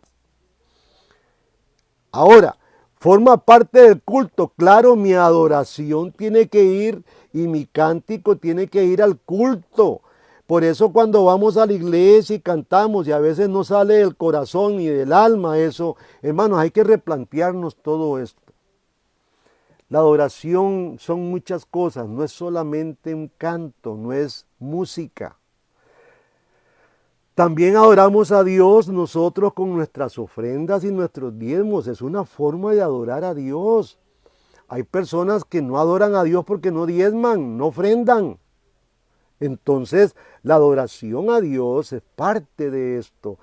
Ahora, forma parte del culto. Claro, mi adoración tiene que ir y mi cántico tiene que ir al culto. Por eso cuando vamos a la iglesia y cantamos y a veces no sale del corazón ni del alma eso, hermanos, hay que replantearnos todo esto. La adoración son muchas cosas, no es solamente un canto, no es música. También adoramos a Dios nosotros con nuestras ofrendas y nuestros diezmos. Es una forma de adorar a Dios. Hay personas que no adoran a Dios porque no diezman, no ofrendan. Entonces, la adoración a Dios es parte de esto.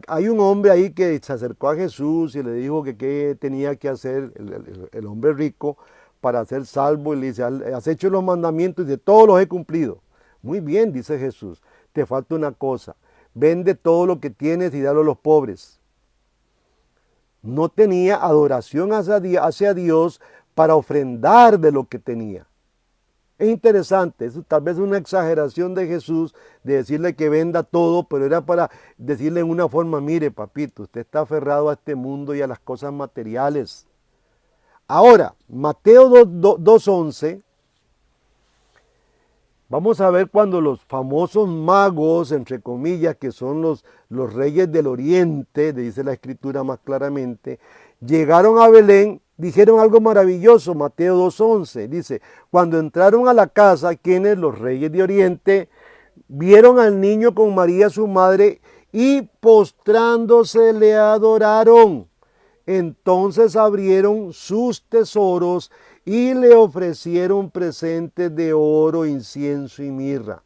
Hay un hombre ahí que se acercó a Jesús y le dijo que qué tenía que hacer el hombre rico para ser salvo. Y le dice, has hecho los mandamientos y de todos los he cumplido. Muy bien, dice Jesús. Te falta una cosa, vende todo lo que tienes y dalo a los pobres. No tenía adoración hacia Dios para ofrendar de lo que tenía. Es interesante, es tal vez una exageración de Jesús de decirle que venda todo, pero era para decirle en una forma, mire papito, usted está aferrado a este mundo y a las cosas materiales. Ahora, Mateo 2:11. Vamos a ver cuando los famosos magos, entre comillas, que son los reyes del oriente, dice la escritura más claramente, llegaron a Belén, dijeron algo maravilloso, Mateo 2:11, dice, cuando entraron a la casa, quienes, los reyes de oriente, vieron al niño con María su madre y postrándose le adoraron. Entonces abrieron sus tesoros y le ofrecieron presentes de oro, incienso y mirra.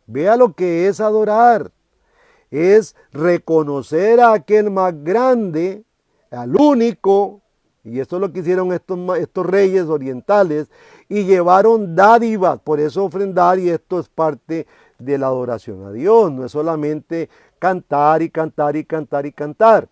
Vea lo que es adorar. Es reconocer a aquel más grande, al único, y esto es lo que hicieron estos reyes orientales, y llevaron dádivas, por eso ofrendar, y esto es parte de la adoración a Dios, no es solamente cantar y cantar y cantar y cantar.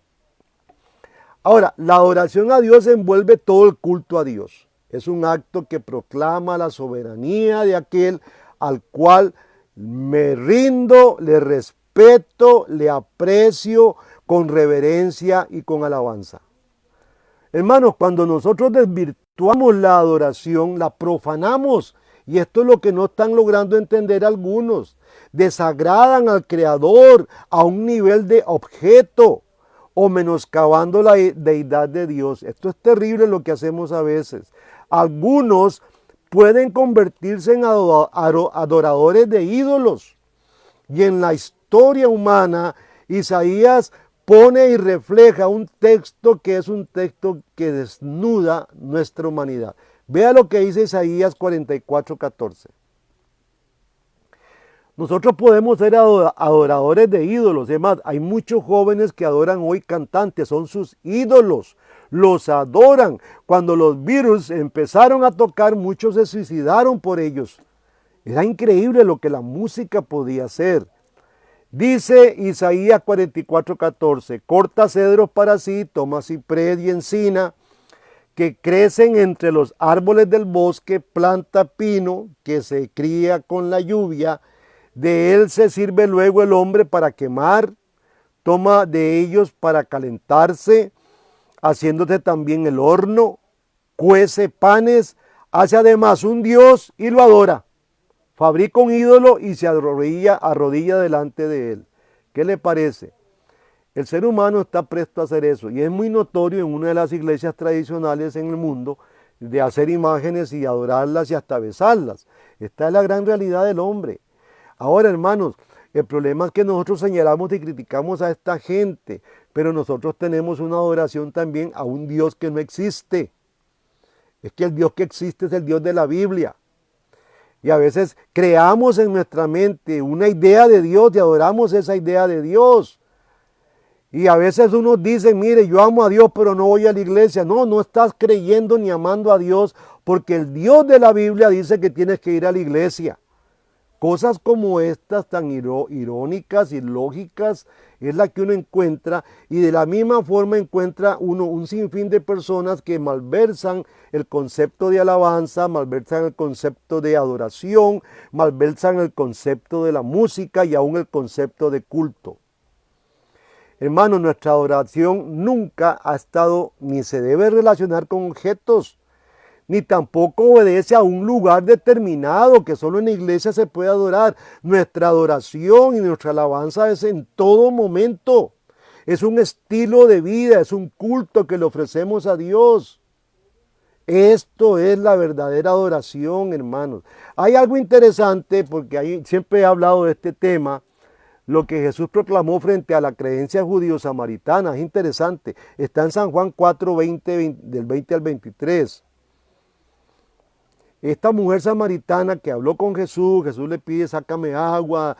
Ahora, la adoración a Dios envuelve todo el culto a Dios. Es un acto que proclama la soberanía de aquel al cual me rindo, le respeto, le aprecio con reverencia y con alabanza. Hermanos, cuando nosotros desvirtuamos la adoración, la profanamos. Y esto es lo que no están logrando entender algunos. Desagradan al Creador a un nivel de objeto o menoscabando la deidad de Dios. Esto es terrible lo que hacemos a veces. Algunos pueden convertirse en adoradores de ídolos. Y en la historia humana, Isaías pone y refleja un texto que es un texto que desnuda nuestra humanidad. Vea lo que dice Isaías 44:14. Nosotros podemos ser adoradores de ídolos. Además, hay muchos jóvenes que adoran hoy cantantes, son sus ídolos. Los adoran. Cuando los virus empezaron a tocar, muchos se suicidaron por ellos. Era increíble lo que la música podía hacer. Dice Isaías 44:14, corta cedros para sí, toma ciprés y encina, que crecen entre los árboles del bosque, planta pino, que se cría con la lluvia, de él se sirve luego el hombre para quemar, toma de ellos para calentarse, haciéndose también el horno, cuece panes, hace además un dios y lo adora. Fabrica un ídolo y se arrodilla delante de él. ¿Qué le parece? El ser humano está presto a hacer eso y es muy notorio en una de las iglesias tradicionales en el mundo de hacer imágenes y adorarlas y hasta besarlas. Esta es la gran realidad del hombre. Ahora, hermanos, el problema es que nosotros señalamos y criticamos a esta gente, pero nosotros tenemos una adoración también a un Dios que no existe. Es que el Dios que existe es el Dios de la Biblia. Y a veces creamos en nuestra mente una idea de Dios y adoramos esa idea de Dios. Y a veces uno dice, mire, yo amo a Dios, pero no voy a la iglesia. No, no estás creyendo ni amando a Dios, porque el Dios de la Biblia dice que tienes que ir a la iglesia. Cosas como estas tan irónicas y lógicas es la que uno encuentra, y de la misma forma encuentra uno un sinfín de personas que malversan el concepto de alabanza, malversan el concepto de adoración, malversan el concepto de la música y aún el concepto de culto. Hermano, nuestra adoración nunca ha estado ni se debe relacionar con objetos, ni tampoco obedece a un lugar determinado que solo en la iglesia se puede adorar. Nuestra adoración y nuestra alabanza es en todo momento. Es un estilo de vida, es un culto que le ofrecemos a Dios. Esto es la verdadera adoración, hermanos. Hay algo interesante porque siempre he hablado de este tema. Lo que Jesús proclamó frente a la creencia judío-samaritana es interesante. Está en San Juan 4, del 20 al 23. Esta mujer samaritana que habló con Jesús, Jesús le pide, sácame agua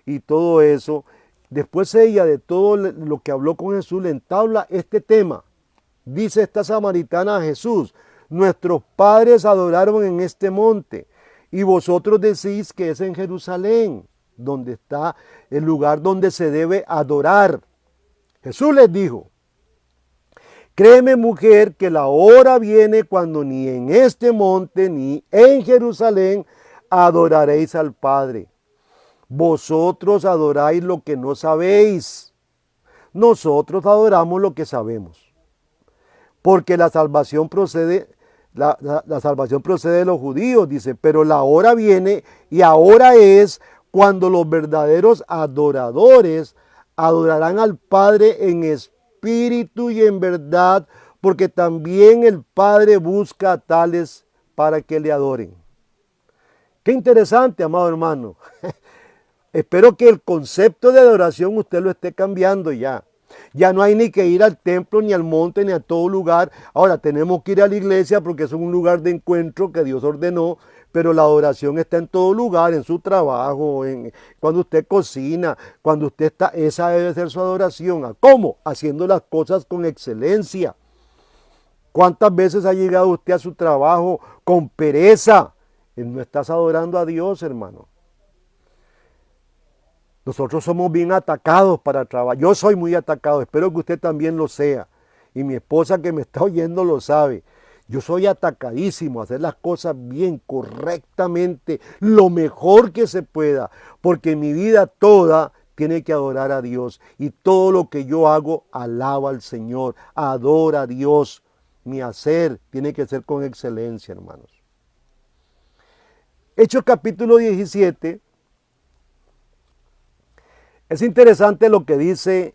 y todo eso. Después ella, de todo lo que habló con Jesús, le entabla este tema. Dice esta samaritana a Jesús, nuestros padres adoraron en este monte y vosotros decís que es en Jerusalén, donde está el lugar donde se debe adorar. Jesús les dijo, créeme, mujer, que la hora viene cuando ni en este monte ni en Jerusalén adoraréis al Padre. Vosotros adoráis lo que no sabéis. Nosotros adoramos lo que sabemos. Porque la salvación procede, la salvación procede de los judíos, dice, pero la hora viene y ahora es cuando los verdaderos adoradores adorarán al Padre en espíritu y en verdad, porque también el Padre busca a tales para que le adoren. Qué interesante, amado hermano. Espero que el concepto de adoración usted lo esté cambiando ya. Ya no hay ni que ir al templo, ni al monte, ni a todo lugar. Ahora tenemos que ir a la iglesia porque es un lugar de encuentro que Dios ordenó, pero la adoración está en todo lugar, en su trabajo, cuando usted cocina, cuando usted está, esa debe ser su adoración. ¿Cómo? Haciendo las cosas con excelencia. ¿Cuántas veces ha llegado usted a su trabajo con pereza? No estás adorando a Dios, hermano. Nosotros somos bien atacados para trabajar. Yo soy muy atacado, espero que usted también lo sea. Y mi esposa que me está oyendo lo sabe. Yo soy atacadísimo a hacer las cosas bien, correctamente, lo mejor que se pueda. Porque mi vida toda tiene que adorar a Dios. Y todo lo que yo hago alaba al Señor, adora a Dios. Mi hacer tiene que ser con excelencia, hermanos. Hechos capítulo 17. Es interesante lo que dice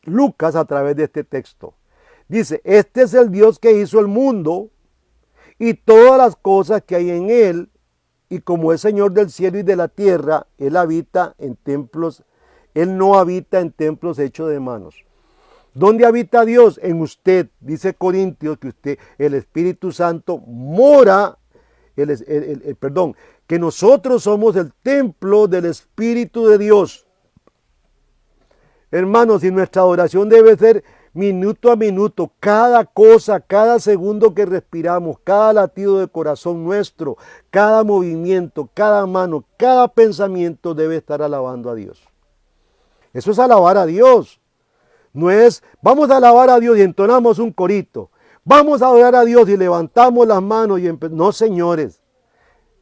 Lucas a través de este texto. Dice, este es el Dios que hizo el mundo y todas las cosas que hay en él, y como es Señor del cielo y de la tierra, Él habita en templos, Él no habita en templos hechos de manos. ¿Dónde habita Dios? En usted. Dice Corintios que usted, el Espíritu Santo, mora, que nosotros somos el templo del Espíritu de Dios. Hermanos, y nuestra adoración debe ser minuto a minuto, cada cosa, cada segundo que respiramos, cada latido de corazón nuestro, cada movimiento, cada mano, cada pensamiento debe estar alabando a Dios. Eso es alabar a Dios. No es, vamos a alabar a Dios y entonamos un corito. Vamos a adorar a Dios y levantamos las manos y no, señores.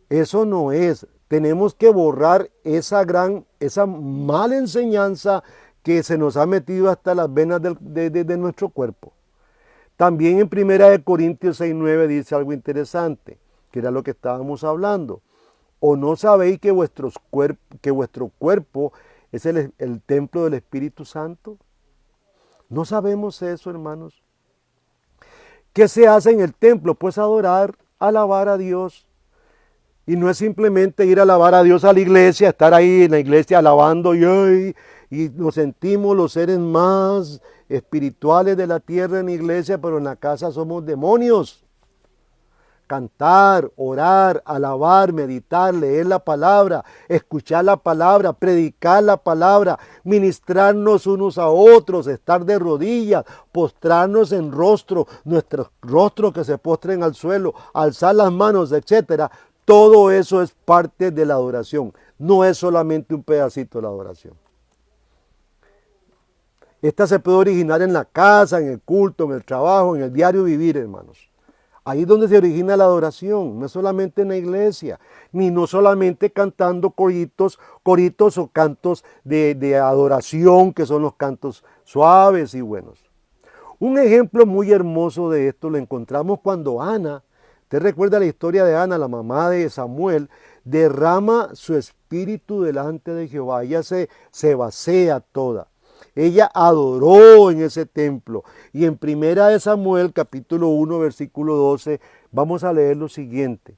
Eso no es. Tenemos que borrar esa mala enseñanza que se nos ha metido hasta las venas de nuestro cuerpo. También en 1 Corintios 6:9 dice algo interesante, que era lo que estábamos hablando. ¿O no sabéis que vuestro cuerpo es el templo del Espíritu Santo? ¿No sabemos eso, hermanos? ¿Qué se hace en el templo? Pues adorar, alabar a Dios. Y no es simplemente ir a alabar a Dios a la iglesia, estar ahí en la iglesia alabando y nos sentimos los seres más espirituales de la tierra en la iglesia, pero en la casa somos demonios. Cantar, orar, alabar, meditar, leer la palabra, escuchar la palabra, predicar la palabra, ministrarnos unos a otros, estar de rodillas, postrarnos en rostro, nuestros rostros que se postren al suelo, alzar las manos, etcétera. Todo eso es parte de la adoración, no es solamente un pedacito de la adoración. Esta se puede originar en la casa, en el culto, en el trabajo, en el diario vivir, hermanos. Ahí es donde se origina la adoración, no solamente en la iglesia, ni no solamente cantando coritos o cantos de adoración, que son los cantos suaves y buenos. Un ejemplo muy hermoso de esto lo encontramos cuando Ana, ¿te recuerda la historia de Ana, la mamá de Samuel? Derrama su espíritu delante de Jehová, ella se vacía toda. Ella adoró en ese templo. Y en Primera de Samuel, capítulo 1, versículo 12, vamos a leer lo siguiente.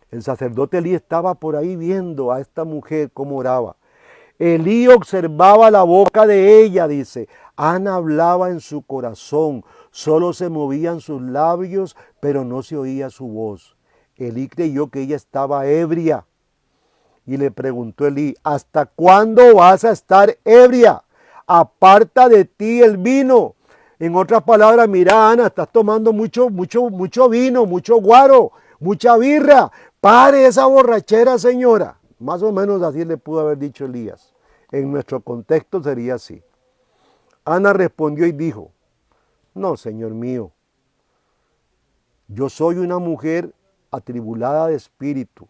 El sacerdote Elí estaba por ahí viendo a esta mujer cómo oraba. Elí observaba la boca de ella, dice. Ana hablaba en su corazón, solo se movían sus labios, pero no se oía su voz. Elí creyó que ella estaba ebria. Y le preguntó Elí, ¿hasta cuándo vas a estar ebria? Aparta de ti el vino. En otras palabras, mira, Ana, estás tomando mucho vino, mucho guaro, mucha birra. Pare esa borrachera, señora. Más o menos así le pudo haber dicho Elías. En nuestro contexto sería así. Ana respondió y dijo, no, Señor mío, yo soy una mujer atribulada de espíritu.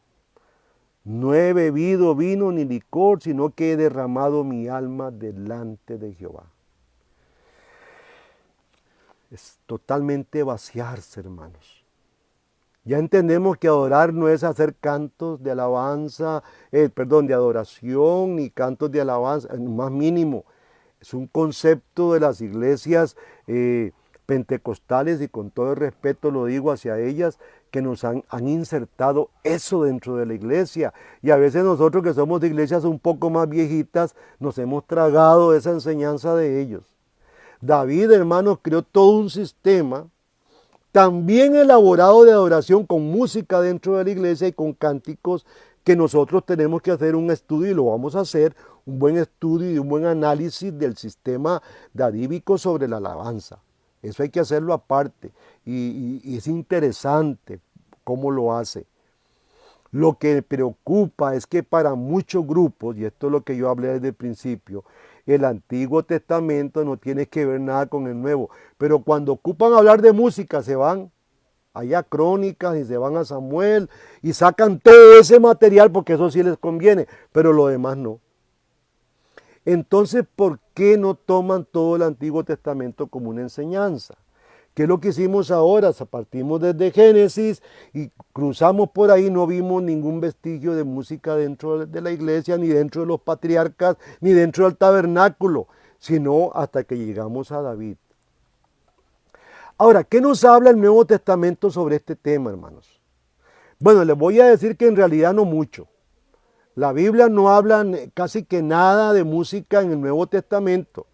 No he bebido vino ni licor, sino que he derramado mi alma delante de Jehová. Es totalmente vaciarse, hermanos. Ya entendemos que adorar no es hacer cantos de alabanza, de adoración, ni cantos de alabanza, más mínimo. Es un concepto de las iglesias pentecostales, y con todo el respeto lo digo hacia ellas, que nos han insertado eso dentro de la iglesia. Y a veces nosotros que somos de iglesias un poco más viejitas, nos hemos tragado esa enseñanza de ellos. David, hermanos, creó todo un sistema también elaborado de adoración con música dentro de la iglesia y con cánticos que nosotros tenemos que hacer un estudio, y lo vamos a hacer, un buen estudio y un buen análisis del sistema davídico sobre la alabanza. Eso hay que hacerlo aparte y es interesante cómo lo hace. Lo que preocupa es que para muchos grupos, y esto es lo que yo hablé desde el principio, el Antiguo Testamento no tiene que ver nada con el Nuevo. Pero cuando ocupan hablar de música se van allá a Crónicas y se van a Samuel y sacan todo ese material porque eso sí les conviene, pero lo demás no. Entonces, ¿por qué no toman todo el Antiguo Testamento como una enseñanza? ¿Qué es lo que hicimos ahora? Partimos desde Génesis y cruzamos por ahí, no vimos ningún vestigio de música dentro de la iglesia, ni dentro de los patriarcas, ni dentro del tabernáculo, sino hasta que llegamos a David. Ahora, ¿qué nos habla el Nuevo Testamento sobre este tema, hermanos? Bueno, les voy a decir que en realidad no mucho. La Biblia no habla casi que nada de música en el Nuevo Testamento.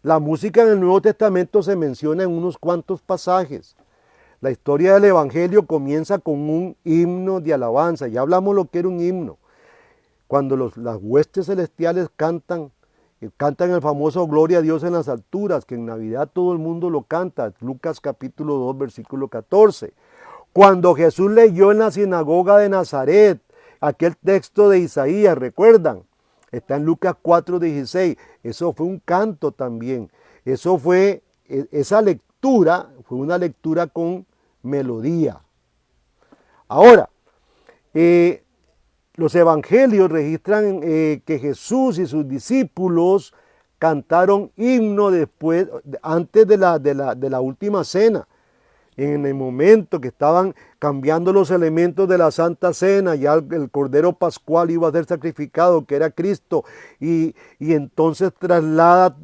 La música en el Nuevo Testamento se menciona en unos cuantos pasajes. La historia del Evangelio comienza con un himno de alabanza. Ya hablamos lo que era un himno. Cuando las huestes celestiales cantan el famoso Gloria a Dios en las alturas, que en Navidad todo el mundo lo canta. Lucas capítulo 2, versículo 14. Cuando Jesús leyó en la sinagoga de Nazaret, aquel texto de Isaías, ¿recuerdan? Está en Lucas 4:16. Eso fue un canto también. Esa lectura fue una lectura con melodía. Ahora, los evangelios registran que Jesús y sus discípulos cantaron himno antes de la última cena. en el momento que estaban cambiando los elementos de la Santa Cena, ya el Cordero Pascual iba a ser sacrificado, que era Cristo, y entonces traslada,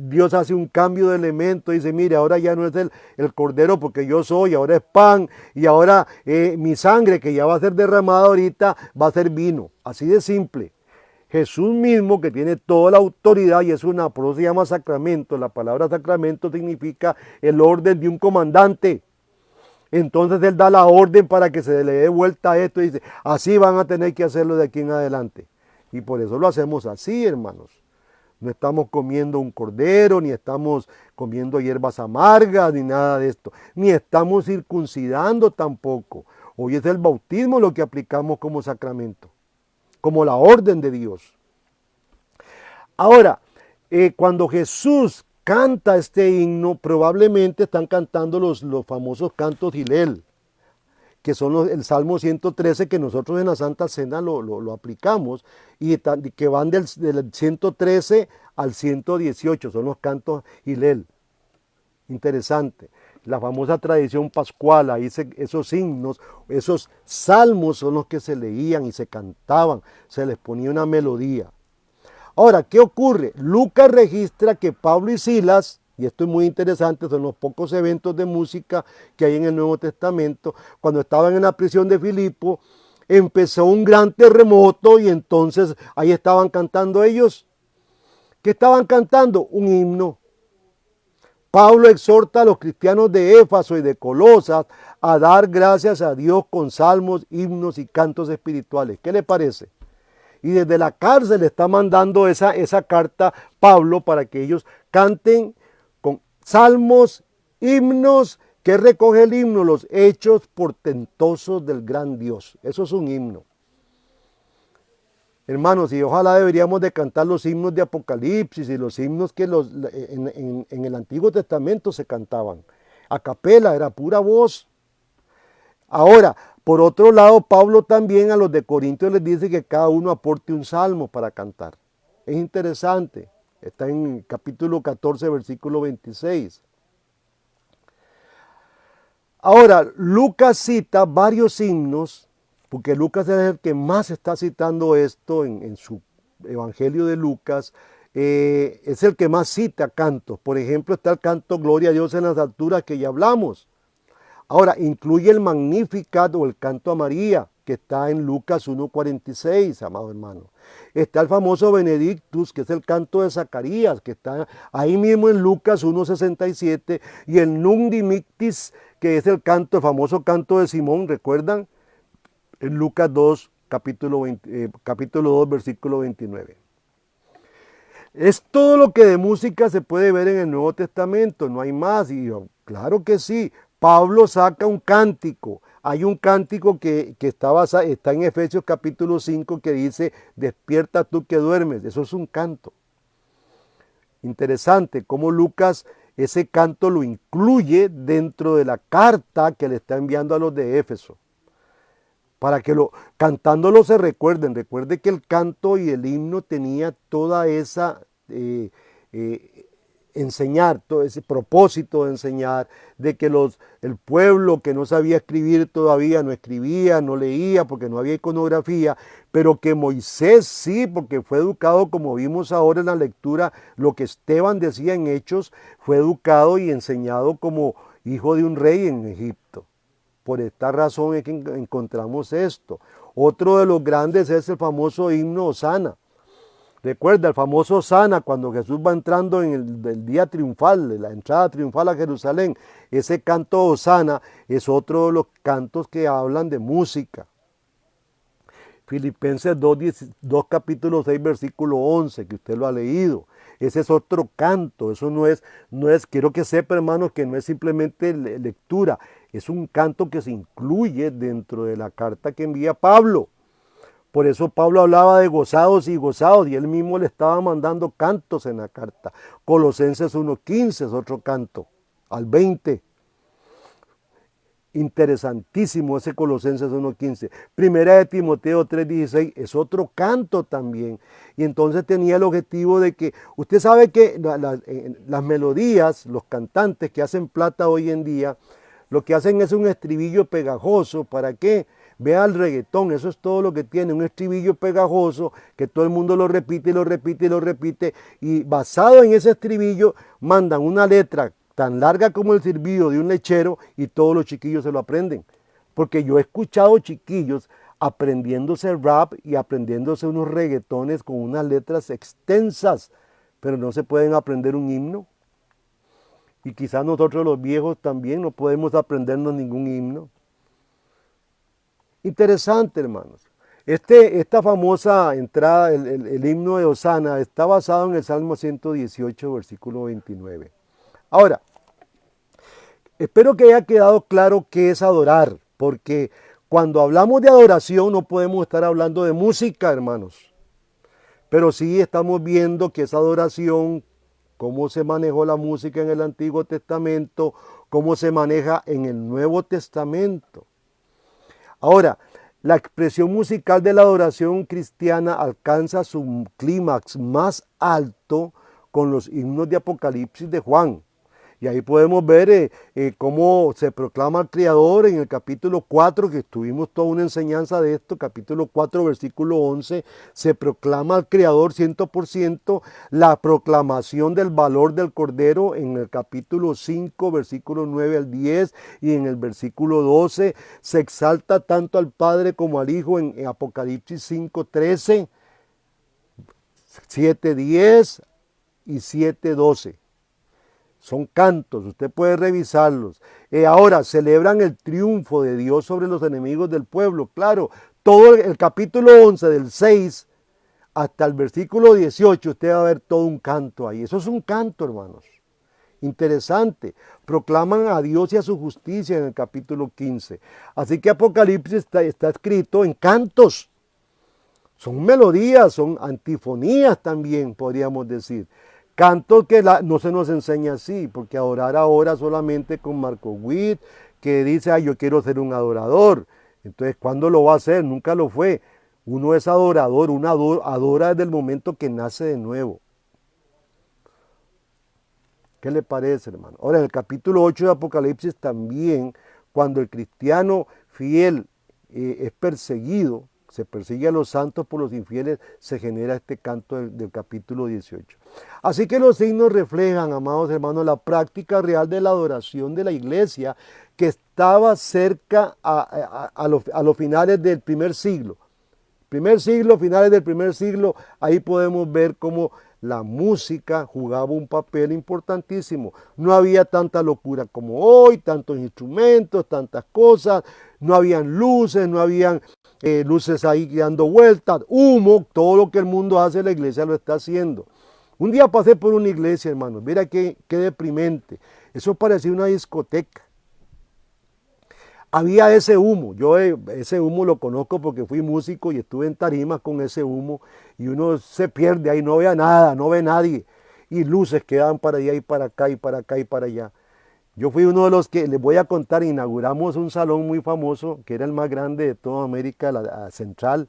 Dios hace un cambio de elemento, dice, mire, ahora ya no es el Cordero porque yo soy, ahora es pan, y ahora mi sangre que ya va a ser derramada ahorita, va a ser vino, así de simple. Jesús mismo, que tiene toda la autoridad, y por eso se llama sacramento. La palabra sacramento significa el orden de un comandante. Entonces Él da la orden para que se le dé vuelta a esto y dice, así van a tener que hacerlo de aquí en adelante. Y por eso lo hacemos así, hermanos. No estamos comiendo un cordero, ni estamos comiendo hierbas amargas, ni nada de esto. Ni estamos circuncidando tampoco. Hoy es el bautismo lo que aplicamos como sacramento, como la orden de Dios. Ahora, cuando Jesús canta este himno, probablemente están cantando los famosos cantos Hillel, que son el Salmo 113, que nosotros en la Santa Cena lo aplicamos, y que van del 113 al 118, son los cantos Hillel. Interesante. La famosa tradición pascual, ahí esos himnos, esos salmos son los que se leían y se cantaban, se les ponía una melodía. Ahora, ¿qué ocurre? Lucas registra que Pablo y Silas, y esto es muy interesante, son los pocos eventos de música que hay en el Nuevo Testamento, cuando estaban en la prisión de Filipo, empezó un gran terremoto y entonces ahí estaban cantando ellos. ¿Qué estaban cantando? Un himno. Pablo exhorta a los cristianos de Éfeso y de Colosas a dar gracias a Dios con salmos, himnos y cantos espirituales. ¿Qué le parece? Y desde la cárcel está mandando esa carta Pablo para que ellos canten con salmos, himnos. ¿Qué recoge el himno? Los hechos portentosos del gran Dios. Eso es un himno. Hermanos, y ojalá deberíamos de cantar los himnos de Apocalipsis y los himnos que en el Antiguo Testamento se cantaban. A capela, era pura voz. Ahora, por otro lado, Pablo también a los de Corintios les dice que cada uno aporte un salmo para cantar. Es interesante. Está en capítulo 14, versículo 26. Ahora, Lucas cita varios himnos, porque Lucas es el que más está citando esto en su Evangelio de Lucas. Es el que más cita cantos. Por ejemplo, está el canto Gloria a Dios en las alturas, que ya hablamos. Ahora, incluye el Magnificat o el canto a María, que está en Lucas 1:46, amado hermano. Está el famoso Benedictus, que es el canto de Zacarías, que está ahí mismo en Lucas 1:67, y el Nunc Dimittis, que es el famoso canto de Simón, ¿recuerdan? En Lucas 2, capítulo 2, versículo 29. Es todo lo que de música se puede ver en el Nuevo Testamento, no hay más. Y claro que sí, Pablo saca un cántico. Hay un cántico que está en Efesios capítulo 5 que dice, despierta tú que duermes. Eso es un canto. Interesante cómo Lucas ese canto lo incluye dentro de la carta que le está enviando a los de Éfeso. Para que cantándolo se recuerden. Recuerde que el canto y el himno tenía toda esa enseñar, todo ese propósito de enseñar, de que el pueblo que no sabía escribir todavía no escribía, no leía porque no había iconografía, pero que Moisés sí, porque fue educado, como vimos ahora en la lectura, lo que Esteban decía en Hechos, fue educado y enseñado como hijo de un rey en Egipto. Por esta razón es que encontramos esto. Otro de los grandes es el famoso himno Hosana. Recuerda el famoso Hosana cuando Jesús va entrando en el día triunfal, la entrada triunfal a Jerusalén. Ese canto Hosana es otro de los cantos que hablan de música. Filipenses 2 capítulo 6, versículo 11, que usted lo ha leído. Ese es otro canto, eso no es, quiero que sepa, hermanos, que no es simplemente lectura, es un canto que se incluye dentro de la carta que envía Pablo. Por eso Pablo hablaba de gozados, y él mismo le estaba mandando cantos en la carta. Colosenses 1:15 es otro canto, al 20. Interesantísimo ese Colosenses 1:15. Primera de Timoteo 3:16 es otro canto también. Y entonces tenía el objetivo de que, usted sabe que las melodías, los cantantes que hacen plata hoy en día, Lo que hacen es un estribillo pegajoso. ¿Para qué? Vea el reggaetón, eso es todo lo que tiene, un estribillo pegajoso que todo el mundo lo repite y lo repite y lo repite. Y basado en ese estribillo mandan una letra tan larga como el silbido de un lechero y todos los chiquillos se lo aprenden. Porque yo he escuchado chiquillos aprendiéndose rap y aprendiéndose unos reggaetones con unas letras extensas, pero no se pueden aprender un himno. Y quizás nosotros los viejos también no podemos aprendernos ningún himno. Interesante, hermanos. Esta famosa entrada, el himno de Hosana, está basado en el Salmo 118, versículo 29. Ahora, espero que haya quedado claro qué es adorar, porque cuando hablamos de adoración no podemos estar hablando de música, hermanos. Pero sí estamos viendo que esa adoración, cómo se manejó la música en el Antiguo Testamento, cómo se maneja en el Nuevo Testamento. Ahora, la expresión musical de la adoración cristiana alcanza su clímax más alto con los himnos de Apocalipsis de Juan. Y ahí podemos ver cómo se proclama al Creador en el capítulo 4, que tuvimos toda una enseñanza de esto, capítulo 4, versículo 11, se proclama al Creador 100%, la proclamación del valor del Cordero en el capítulo 5, versículo 9 al 10, y en el versículo 12 se exalta tanto al Padre como al Hijo en Apocalipsis 5, 13, 7, 10 y 7, 12. Son cantos, usted puede revisarlos. Ahora, celebran el triunfo de Dios sobre los enemigos del pueblo. Claro, todo el capítulo 11 del 6 hasta el versículo 18, usted va a ver todo un canto ahí. Eso es un canto, hermanos. Interesante. Proclaman a Dios y a su justicia en el capítulo 15. Así que Apocalipsis está escrito en cantos. Son melodías, son antifonías también, podríamos decir. Cantos que no se nos enseña así, porque adorar ahora solamente con Marco Witt, que dice, yo quiero ser un adorador. Entonces, ¿cuándo lo va a hacer? Nunca lo fue. Uno es adorador, uno adora desde el momento que nace de nuevo. ¿Qué le parece, hermano? Ahora, en el capítulo 8 de Apocalipsis también, cuando el cristiano fiel es perseguido, se persigue a los santos por los infieles, se genera este canto del capítulo 18. Así que los signos reflejan, amados hermanos, la práctica real de la adoración de la iglesia que estaba cerca a los finales del primer siglo. Finales del primer siglo, ahí podemos ver cómo la música jugaba un papel importantísimo. No había tanta locura como hoy, tantos instrumentos, tantas cosas, no habían luces, no habían luces ahí dando vueltas, humo, todo lo que el mundo hace, la iglesia lo está haciendo. Un día pasé por una iglesia, hermanos, mira qué deprimente, eso parecía una discoteca. Había ese humo, yo ese humo lo conozco porque fui músico y estuve en tarimas con ese humo y uno se pierde ahí, no ve nada, no ve nadie y luces que dan para allá y para acá y para acá y para allá. Yo fui uno de los que, les voy a contar, inauguramos un salón muy famoso que era el más grande de toda América Central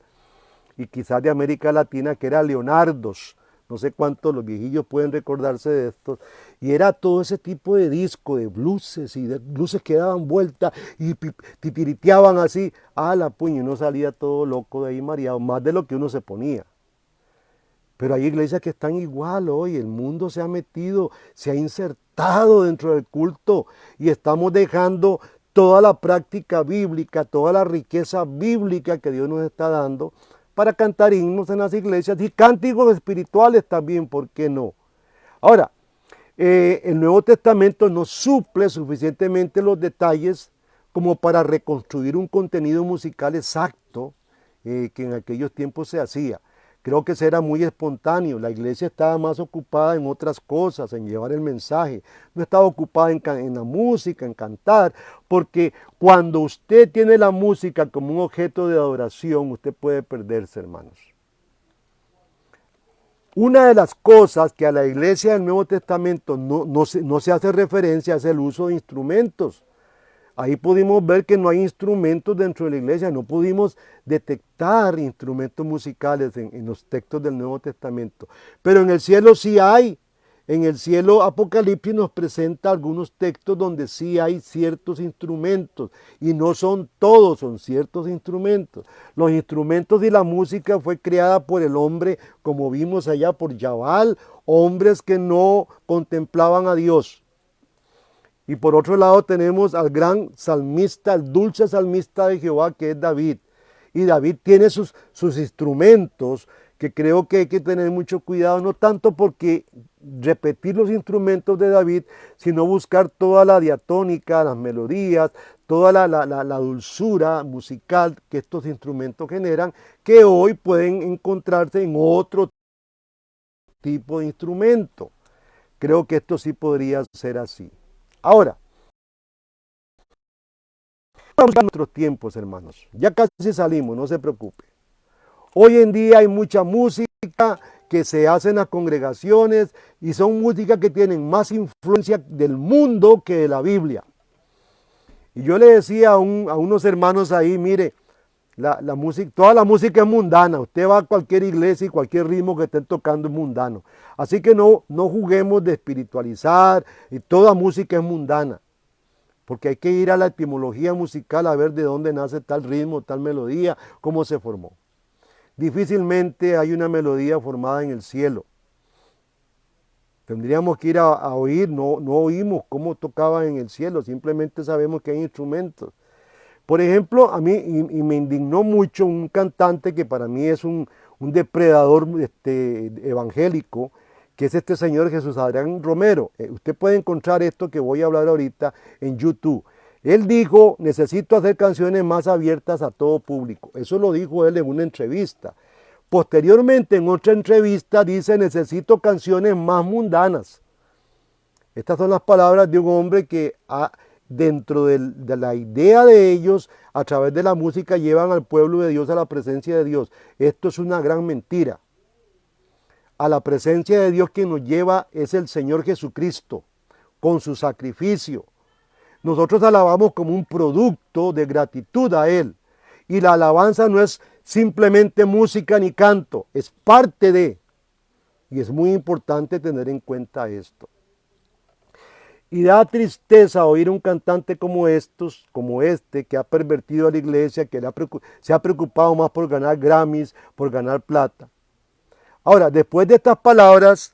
y quizás de América Latina, que era Leonardo's. No sé cuántos los viejillos pueden recordarse de esto. Y era todo ese tipo de disco, de luces y de luces que daban vuelta y titiriteaban así. La puña, y uno salía todo loco de ahí mareado, más de lo que uno se ponía. Pero hay iglesias que están igual hoy, el mundo se ha metido, se ha insertado dentro del culto y estamos dejando toda la práctica bíblica, toda la riqueza bíblica que Dios nos está dando para cantar himnos en las iglesias y cánticos espirituales también, ¿por qué no? Ahora, el Nuevo Testamento no suple suficientemente los detalles como para reconstruir un contenido musical exacto que en aquellos tiempos se hacía. Creo que eso era muy espontáneo, la iglesia estaba más ocupada en otras cosas, en llevar el mensaje, no estaba ocupada en la música, en cantar, porque cuando usted tiene la música como un objeto de adoración, usted puede perderse, hermanos. Una de las cosas que a la iglesia del Nuevo Testamento no se hace referencia es el uso de instrumentos. Ahí pudimos ver que no hay instrumentos dentro de la iglesia, no pudimos detectar instrumentos musicales en los textos del Nuevo Testamento. Pero en el cielo sí hay. En el cielo, Apocalipsis nos presenta algunos textos donde sí hay ciertos instrumentos, y no son todos, son ciertos instrumentos. Los instrumentos y la música fue creada por el hombre, como vimos allá por Jabal, hombres que no contemplaban a Dios. Y por otro lado tenemos al gran salmista, el dulce salmista de Jehová, que es David. Y David tiene sus instrumentos, que creo que hay que tener mucho cuidado, no tanto porque repetir los instrumentos de David, sino buscar toda la diatónica, las melodías, toda la dulzura musical que estos instrumentos generan, que hoy pueden encontrarse en otro tipo de instrumento. Creo que esto sí podría ser así. Ahora, vamos a nuestros tiempos, hermanos. Ya casi salimos, no se preocupe. Hoy en día hay mucha música que se hace en las congregaciones y son músicas que tienen más influencia del mundo que de la Biblia. Y yo le decía a unos hermanos ahí, mire, la música, toda la música es mundana. Usted va a cualquier iglesia y cualquier ritmo que estén tocando es mundano. Así que no juguemos de espiritualizar, y toda música es mundana. Porque hay que ir a la etimología musical a ver de dónde nace tal ritmo, tal melodía, cómo se formó. Difícilmente hay una melodía formada en el cielo. Tendríamos que ir a oír, no oímos cómo tocaban en el cielo, simplemente sabemos que hay instrumentos. Por ejemplo, a mí, y me indignó mucho un cantante que para mí es un depredador evangélico, que es este señor Jesús Adrián Romero. Usted puede encontrar esto que voy a hablar ahorita en YouTube. Él dijo, necesito hacer canciones más abiertas a todo público. Eso lo dijo él en una entrevista. Posteriormente, en otra entrevista, dice, necesito canciones más mundanas. Estas son las palabras de un hombre que dentro de la idea de ellos, a través de la música, llevan al pueblo de Dios a la presencia de Dios. Esto es una gran mentira. A la presencia de Dios quien nos lleva es el Señor Jesucristo, con su sacrificio. Nosotros alabamos como un producto de gratitud a Él. Y la alabanza no es simplemente música ni canto, es parte de. Y es muy importante tener en cuenta esto. Y da tristeza oír un cantante como este, que ha pervertido a la iglesia, que se ha preocupado más por ganar Grammys, por ganar plata. Ahora, después de estas palabras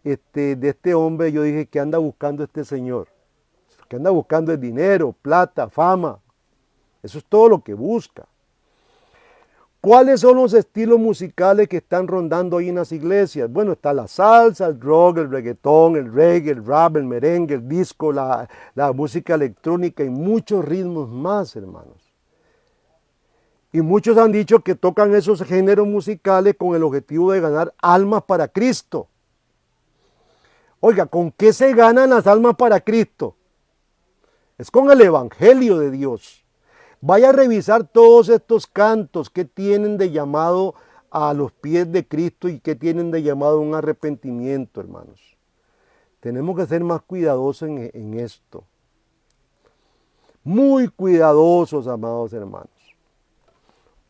de este hombre, yo dije, ¿qué anda buscando este señor? Que anda buscando el dinero, plata, fama. Eso es todo lo que busca. ¿Cuáles son los estilos musicales que están rondando hoy en las iglesias? Bueno, está la salsa, el rock, el reggaetón, el reggae, el rap, el merengue, el disco, la música electrónica y muchos ritmos más, hermanos. Y muchos han dicho que tocan esos géneros musicales con el objetivo de ganar almas para Cristo. Oiga, ¿con qué se ganan las almas para Cristo? Es con el Evangelio de Dios. Vaya a revisar todos estos cantos que tienen de llamado a los pies de Cristo y que tienen de llamado a un arrepentimiento, hermanos. Tenemos que ser más cuidadosos en esto. Muy cuidadosos, amados hermanos.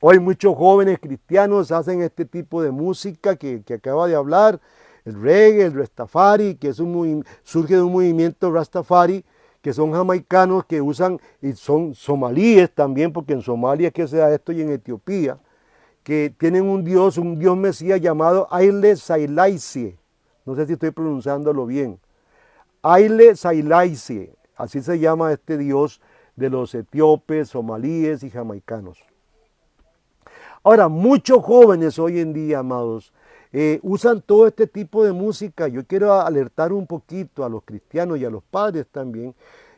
Hoy muchos jóvenes cristianos hacen este tipo de música que acaba de hablar, el reggae, el rastafari, que surge de un movimiento rastafari, que son jamaicanos que usan, y son somalíes también, porque en Somalia es que se da esto, y en Etiopía, que tienen un dios mesías llamado Haile Selassie. No sé si estoy pronunciándolo bien. Haile Selassie, así se llama este dios de los etíopes, somalíes y jamaicanos. Ahora, muchos jóvenes hoy en día, amados, usan todo este tipo de música. Yo quiero alertar un poquito a los cristianos y a los padres también,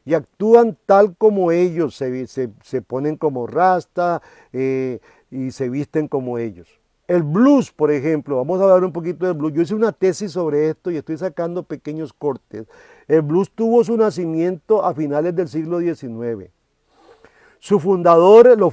y actúan tal como ellos, se ponen como rasta y se visten como ellos. El blues, por ejemplo, vamos a hablar un poquito del blues. Yo hice una tesis sobre esto y estoy sacando pequeños cortes. El blues tuvo su nacimiento a finales del siglo XIX. Los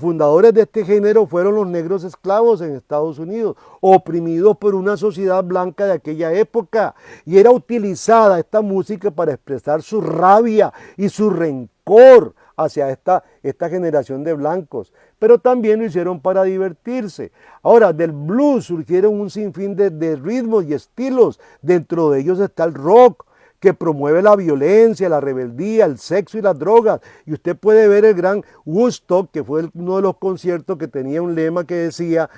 fundadores de este género fueron los negros esclavos en Estados Unidos, oprimidos por una sociedad blanca de aquella época. Y era utilizada esta música para expresar su rabia y su rencor hacia esta generación de blancos, pero también lo hicieron para divertirse. Ahora, del blues surgieron un sinfín de ritmos y estilos, dentro de ellos está el rock, que promueve la violencia, la rebeldía, el sexo y las drogas. Y usted puede ver el gran Woodstock, que fue uno de los conciertos que tenía un lema que decía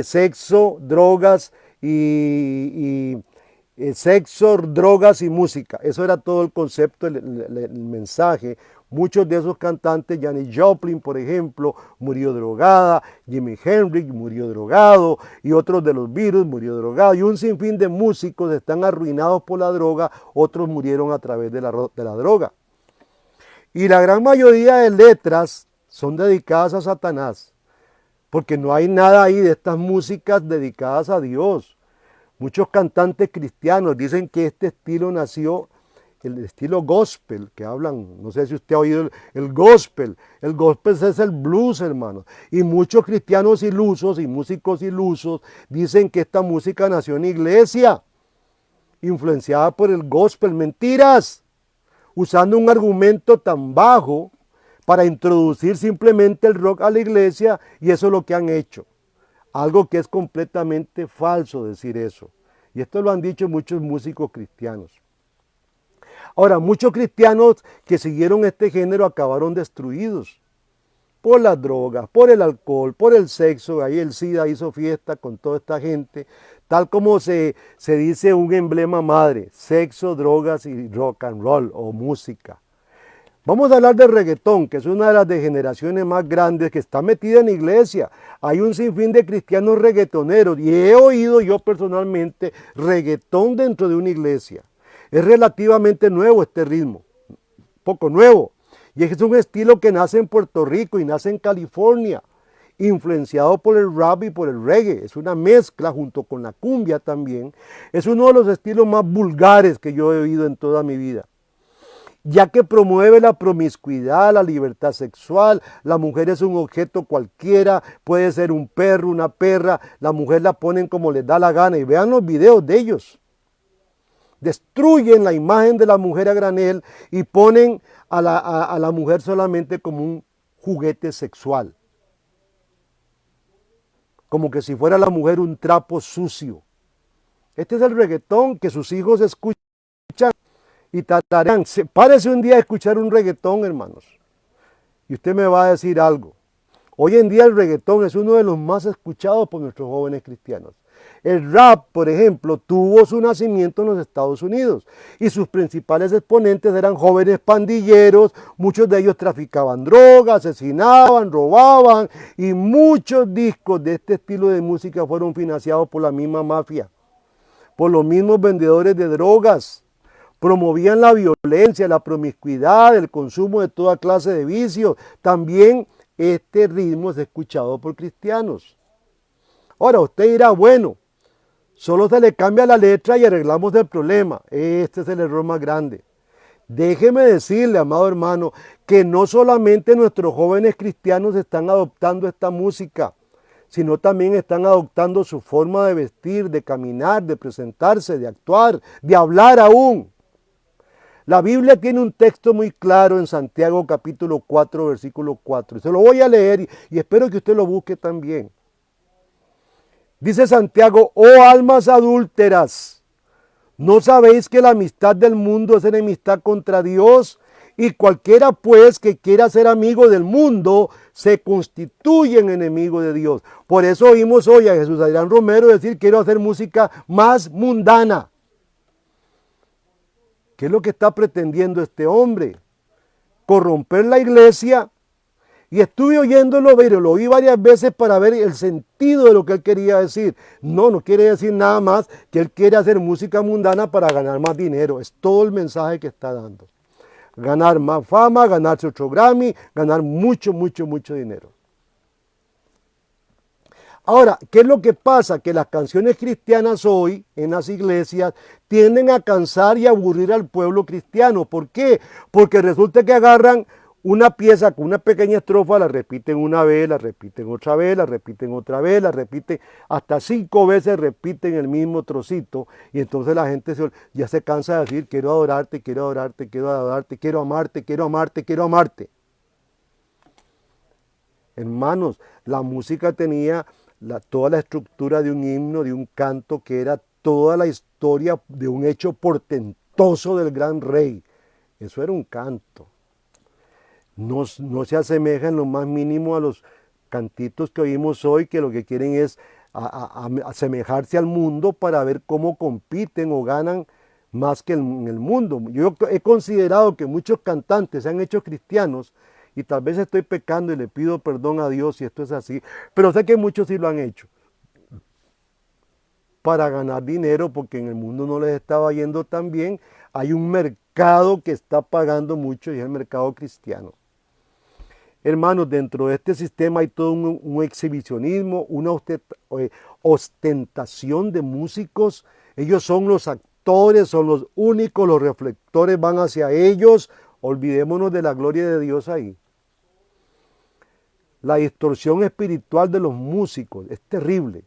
sexo, drogas sexo, drogas y música. Eso era todo el concepto, el mensaje. Muchos de esos cantantes, Janis Joplin, por ejemplo, murió drogada, Jimi Hendrix murió drogado, y otros de los Beatles murió drogado, y un sinfín de músicos están arruinados por la droga, otros murieron a través de la droga. Y la gran mayoría de letras son dedicadas a Satanás, porque no hay nada ahí de estas músicas dedicadas a Dios. Muchos cantantes cristianos dicen que este estilo nació, el estilo gospel, que hablan, no sé si usted ha oído el gospel es el blues, hermanos, y muchos cristianos ilusos y músicos ilusos dicen que esta música nació en iglesia, influenciada por el gospel, mentiras, usando un argumento tan bajo para introducir simplemente el rock a la iglesia, y eso es lo que han hecho, algo que es completamente falso decir eso, y esto lo han dicho muchos músicos cristianos. Ahora, muchos cristianos que siguieron este género acabaron destruidos por las drogas, por el alcohol, por el sexo. Ahí el SIDA hizo fiesta con toda esta gente, tal como se dice un emblema madre: sexo, drogas y rock and roll o música. Vamos a hablar del reggaetón, que es una de las degeneraciones más grandes que está metida en iglesia. Hay un sinfín de cristianos reggaetoneros y he oído yo personalmente reggaetón dentro de una iglesia. Es relativamente nuevo este ritmo, poco nuevo, y es un estilo que nace en Puerto Rico y nace en California, influenciado por el rap y por el reggae. Es una mezcla junto con la cumbia también. Es uno de los estilos más vulgares que yo he oído en toda mi vida, ya que promueve la promiscuidad, la libertad sexual. La mujer es un objeto cualquiera, puede ser un perro, una perra, la mujer la ponen como les da la gana, y vean los videos de ellos. Destruyen la imagen de la mujer a granel y ponen a la mujer solamente como un juguete sexual, como que si fuera la mujer un trapo sucio. Este es el reggaetón que sus hijos escuchan y tararean. Párese un día a escuchar un reggaetón, hermanos, y usted me va a decir algo. Hoy en día el reggaetón es uno de los más escuchados por nuestros jóvenes cristianos. El rap, por ejemplo, tuvo su nacimiento en los Estados Unidos y sus principales exponentes eran jóvenes pandilleros. Muchos de ellos traficaban drogas, asesinaban, robaban, y muchos discos de este estilo de música fueron financiados por la misma mafia, por los mismos vendedores de drogas. Promovían la violencia, la promiscuidad, el consumo de toda clase de vicios. También este ritmo es escuchado por cristianos. Ahora usted dirá, bueno, solo se le cambia la letra y arreglamos el problema. Este es el error más grande. Déjeme decirle, amado hermano, que no solamente nuestros jóvenes cristianos están adoptando esta música, sino también están adoptando su forma de vestir, de caminar, de presentarse, de actuar, de hablar aún. La Biblia tiene un texto muy claro en Santiago capítulo 4, versículo 4. Se lo voy a leer y espero que usted lo busque también. Dice Santiago: oh almas adúlteras, ¿no sabéis que la amistad del mundo es enemistad contra Dios? Y cualquiera pues que quiera ser amigo del mundo se constituye en enemigo de Dios. Por eso oímos hoy a Jesús Adrián Romero decir: quiero hacer música más mundana. ¿Qué es lo que está pretendiendo este hombre? Corromper la iglesia. Y estuve oyéndolo, pero lo oí varias veces para ver el sentido de lo que él quería decir. No quiere decir nada más que él quiere hacer música mundana para ganar más dinero. Es todo el mensaje que está dando. Ganar más fama, ganarse otro Grammy, ganar mucho dinero. Ahora, ¿qué es lo que pasa? Que las canciones cristianas hoy en las iglesias tienden a cansar y aburrir al pueblo cristiano. ¿Por qué? Porque resulta que agarran una pieza con una pequeña estrofa, la repiten una vez, la repiten otra vez, la repiten otra vez, la repiten hasta 5 veces, repiten el mismo trocito, y entonces la gente ya se cansa de decir: quiero adorarte, quiero adorarte, quiero adorarte, quiero amarte, quiero amarte, quiero amarte. Hermanos, la música tenía toda la estructura de un himno, de un canto, que era toda la historia de un hecho portentoso del gran rey. Eso era un canto. No se asemeja en lo más mínimo a los cantitos que oímos hoy, que lo que quieren es asemejarse al mundo para ver cómo compiten o ganan más que en el mundo. Yo he considerado que muchos cantantes se han hecho cristianos, y tal vez estoy pecando y le pido perdón a Dios si esto es así, pero sé que muchos sí lo han hecho para ganar dinero, porque en el mundo no les estaba yendo tan bien. Hay un mercado que está pagando mucho, y es el mercado cristiano. Hermanos, dentro de este sistema hay todo un exhibicionismo, una ostentación de músicos. Ellos son los actores, son los únicos, los reflectores van hacia ellos. Olvidémonos de la gloria de Dios ahí. La distorsión espiritual de los músicos es terrible.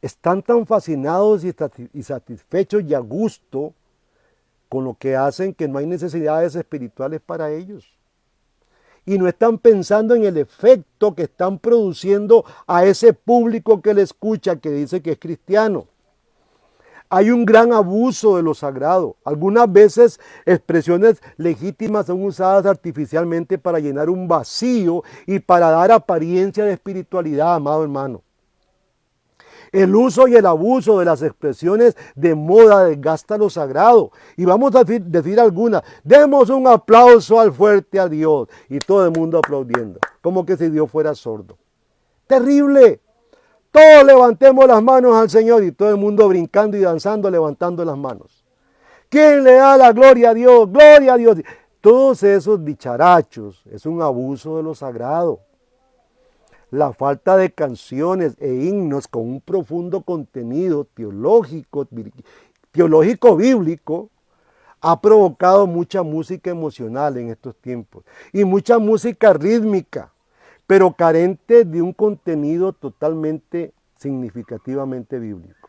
Están tan fascinados y satisfechos y a gusto con lo que hacen, que no hay necesidades espirituales para ellos. Y no están pensando en el efecto que están produciendo a ese público que le escucha, que dice que es cristiano. Hay un gran abuso de lo sagrado. Algunas veces expresiones legítimas son usadas artificialmente para llenar un vacío y para dar apariencia de espiritualidad, amado hermano. El uso y el abuso de las expresiones de moda desgasta lo sagrado. Y vamos a decir algunas. Demos un aplauso al fuerte a Dios. Y todo el mundo aplaudiendo, como que si Dios fuera sordo. ¡Terrible! Todos levantemos las manos al Señor, y todo el mundo brincando y danzando, levantando las manos. ¿Quién le da la gloria a Dios? ¡Gloria a Dios! Todos esos dicharachos es un abuso de lo sagrado. La falta de canciones e himnos con un profundo contenido teológico bíblico ha provocado mucha música emocional en estos tiempos y mucha música rítmica, pero carente de un contenido totalmente significativamente bíblico.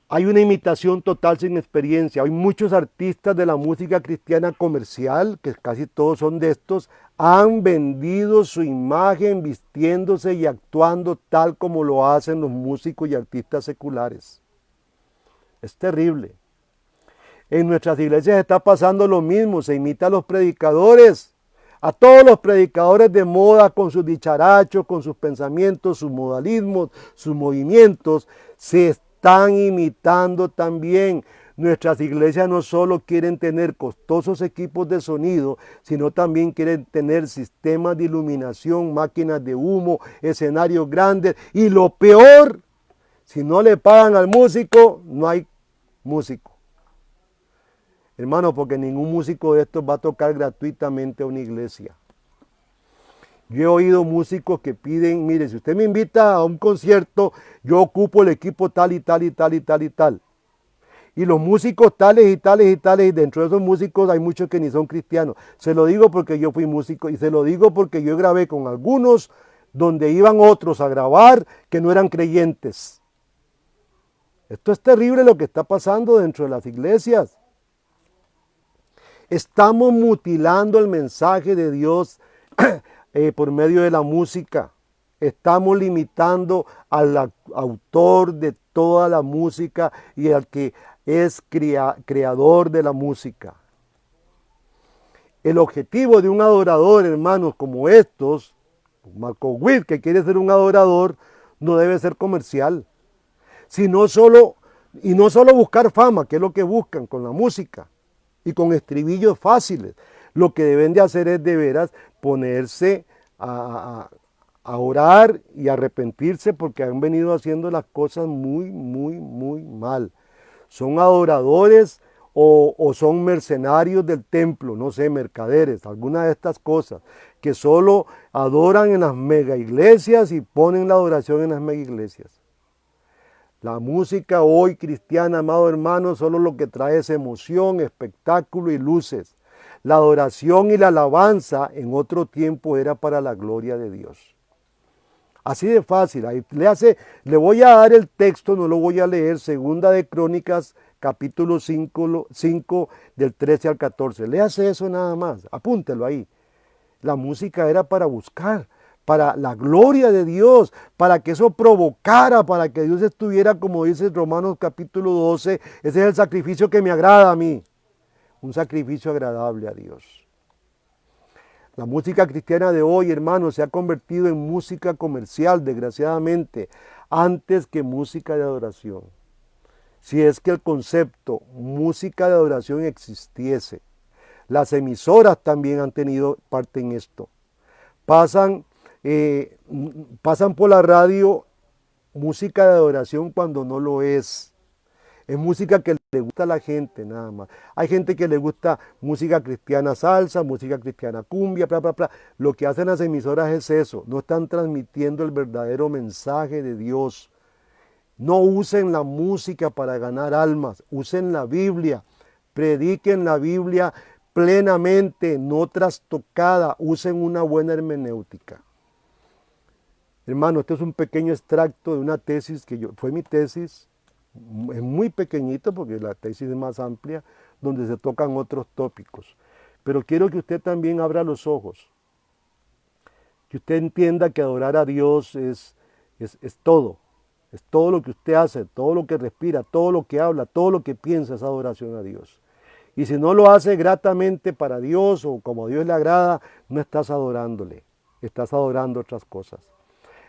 Hay una imitación total sin experiencia. Hay muchos artistas de la música cristiana comercial, que casi todos son de estos, han vendido su imagen vistiéndose y actuando tal como lo hacen los músicos y artistas seculares. Es terrible. En nuestras iglesias está pasando lo mismo, se imita a los predicadores, a todos los predicadores de moda con sus dicharachos, con sus pensamientos, sus modalismos, sus movimientos, se están imitando también. Nuestras iglesias no solo quieren tener costosos equipos de sonido, sino también quieren tener sistemas de iluminación, máquinas de humo, escenarios grandes, y lo peor, si no le pagan al músico, no hay músico. Hermano, porque ningún músico de estos va a tocar gratuitamente a una iglesia. Yo he oído músicos que piden, mire, si usted me invita a un concierto, yo ocupo el equipo tal y tal y tal y tal y tal. Y los músicos tales y tales y tales, y dentro de esos músicos hay muchos que ni son cristianos. Se lo digo porque yo fui músico, y se lo digo porque yo grabé con algunos donde iban otros a grabar que no eran creyentes. Esto es terrible lo que está pasando dentro de las iglesias. Estamos mutilando el mensaje de Dios por medio de la música. Estamos limitando al autor de toda la música y al que es creador de la música. El objetivo de un adorador, hermanos, como estos, Marco Witt, que quiere ser un adorador, no debe ser comercial, y no solo buscar fama, que es lo que buscan con la música y con estribillos fáciles. Lo que deben de hacer es de veras ponerse a orar y arrepentirse, porque han venido haciendo las cosas muy, muy, muy mal. Son adoradores o son mercenarios del templo, no sé, mercaderes, alguna de estas cosas, que solo adoran en las mega iglesias y ponen la adoración en las mega iglesias. La música hoy cristiana, amado hermano, solo lo que trae es emoción, espectáculo y luces. La adoración y la alabanza en otro tiempo era para la gloria de Dios. Así de fácil. Ahí le voy a dar el texto, no lo voy a leer, Segunda de Crónicas, capítulo 5 del 13 al 14. Léase eso nada más, apúntelo ahí. La música era para buscar, para la gloria de Dios, para que eso provocara, para que Dios estuviera, como dice Romanos capítulo 12, ese es el sacrificio que me agrada a mí, un sacrificio agradable a Dios. La música cristiana de hoy, hermanos, se ha convertido en música comercial, desgraciadamente, antes que música de adoración. Si es que el concepto música de adoración existiese. Las emisoras también han tenido parte en esto. Pasan por la radio música de adoración cuando no lo es. Es música que le gusta a la gente nada más. Hay gente que le gusta música cristiana salsa, música cristiana cumbia, bla, bla, bla. Lo que hacen las emisoras es eso. No están transmitiendo el verdadero mensaje de Dios. No usen la música para ganar almas. Usen la Biblia. Prediquen la Biblia plenamente, no trastocada. Usen una buena hermenéutica. Hermano, este es un pequeño extracto de una tesis que fue mi tesis. Es muy pequeñito porque la tesis es más amplia, donde se tocan otros tópicos. Pero quiero que usted también abra los ojos, que usted entienda que adorar a Dios es todo lo que usted hace, todo lo que respira, todo lo que habla, todo lo que piensa es adoración a Dios. Y si no lo hace gratamente para Dios o como a Dios le agrada, no estás adorándole, estás adorando otras cosas.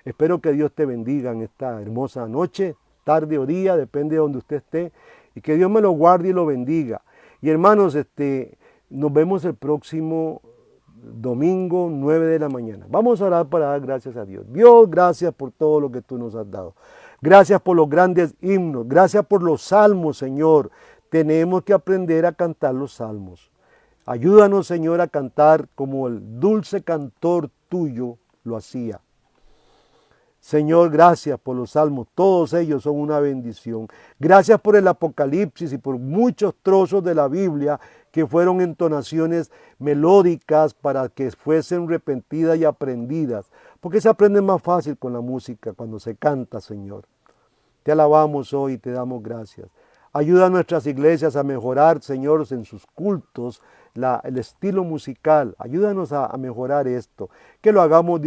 Espero que Dios te bendiga en esta hermosa noche, tarde o día, depende de donde usted esté, y que Dios me lo guarde y lo bendiga. Y hermanos, nos vemos el próximo domingo 9 de la mañana. Vamos a orar para dar gracias a Dios. Dios, gracias por todo lo que tú nos has dado. Gracias por los grandes himnos, gracias por los salmos, Señor. Tenemos que aprender a cantar los salmos. Ayúdanos, Señor, a cantar como el dulce cantor tuyo lo hacía. Señor, gracias por los salmos, todos ellos son una bendición. Gracias por el Apocalipsis y por muchos trozos de la Biblia que fueron entonaciones melódicas para que fuesen repentidas y aprendidas, porque se aprende más fácil con la música cuando se canta, Señor. Te alabamos hoy y te damos gracias. Ayuda a nuestras iglesias a mejorar, Señor, en sus cultos, el estilo musical. Ayúdanos a mejorar esto. Que lo hagamos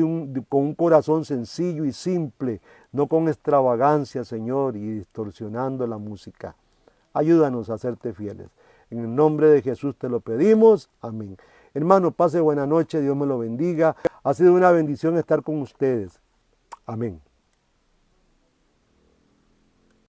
con un corazón sencillo y simple, no con extravagancia, Señor, y distorsionando la música. Ayúdanos a serte fieles. En el nombre de Jesús te lo pedimos. Amén. Hermano, pase buena noche. Dios me lo bendiga. Ha sido una bendición estar con ustedes. Amén.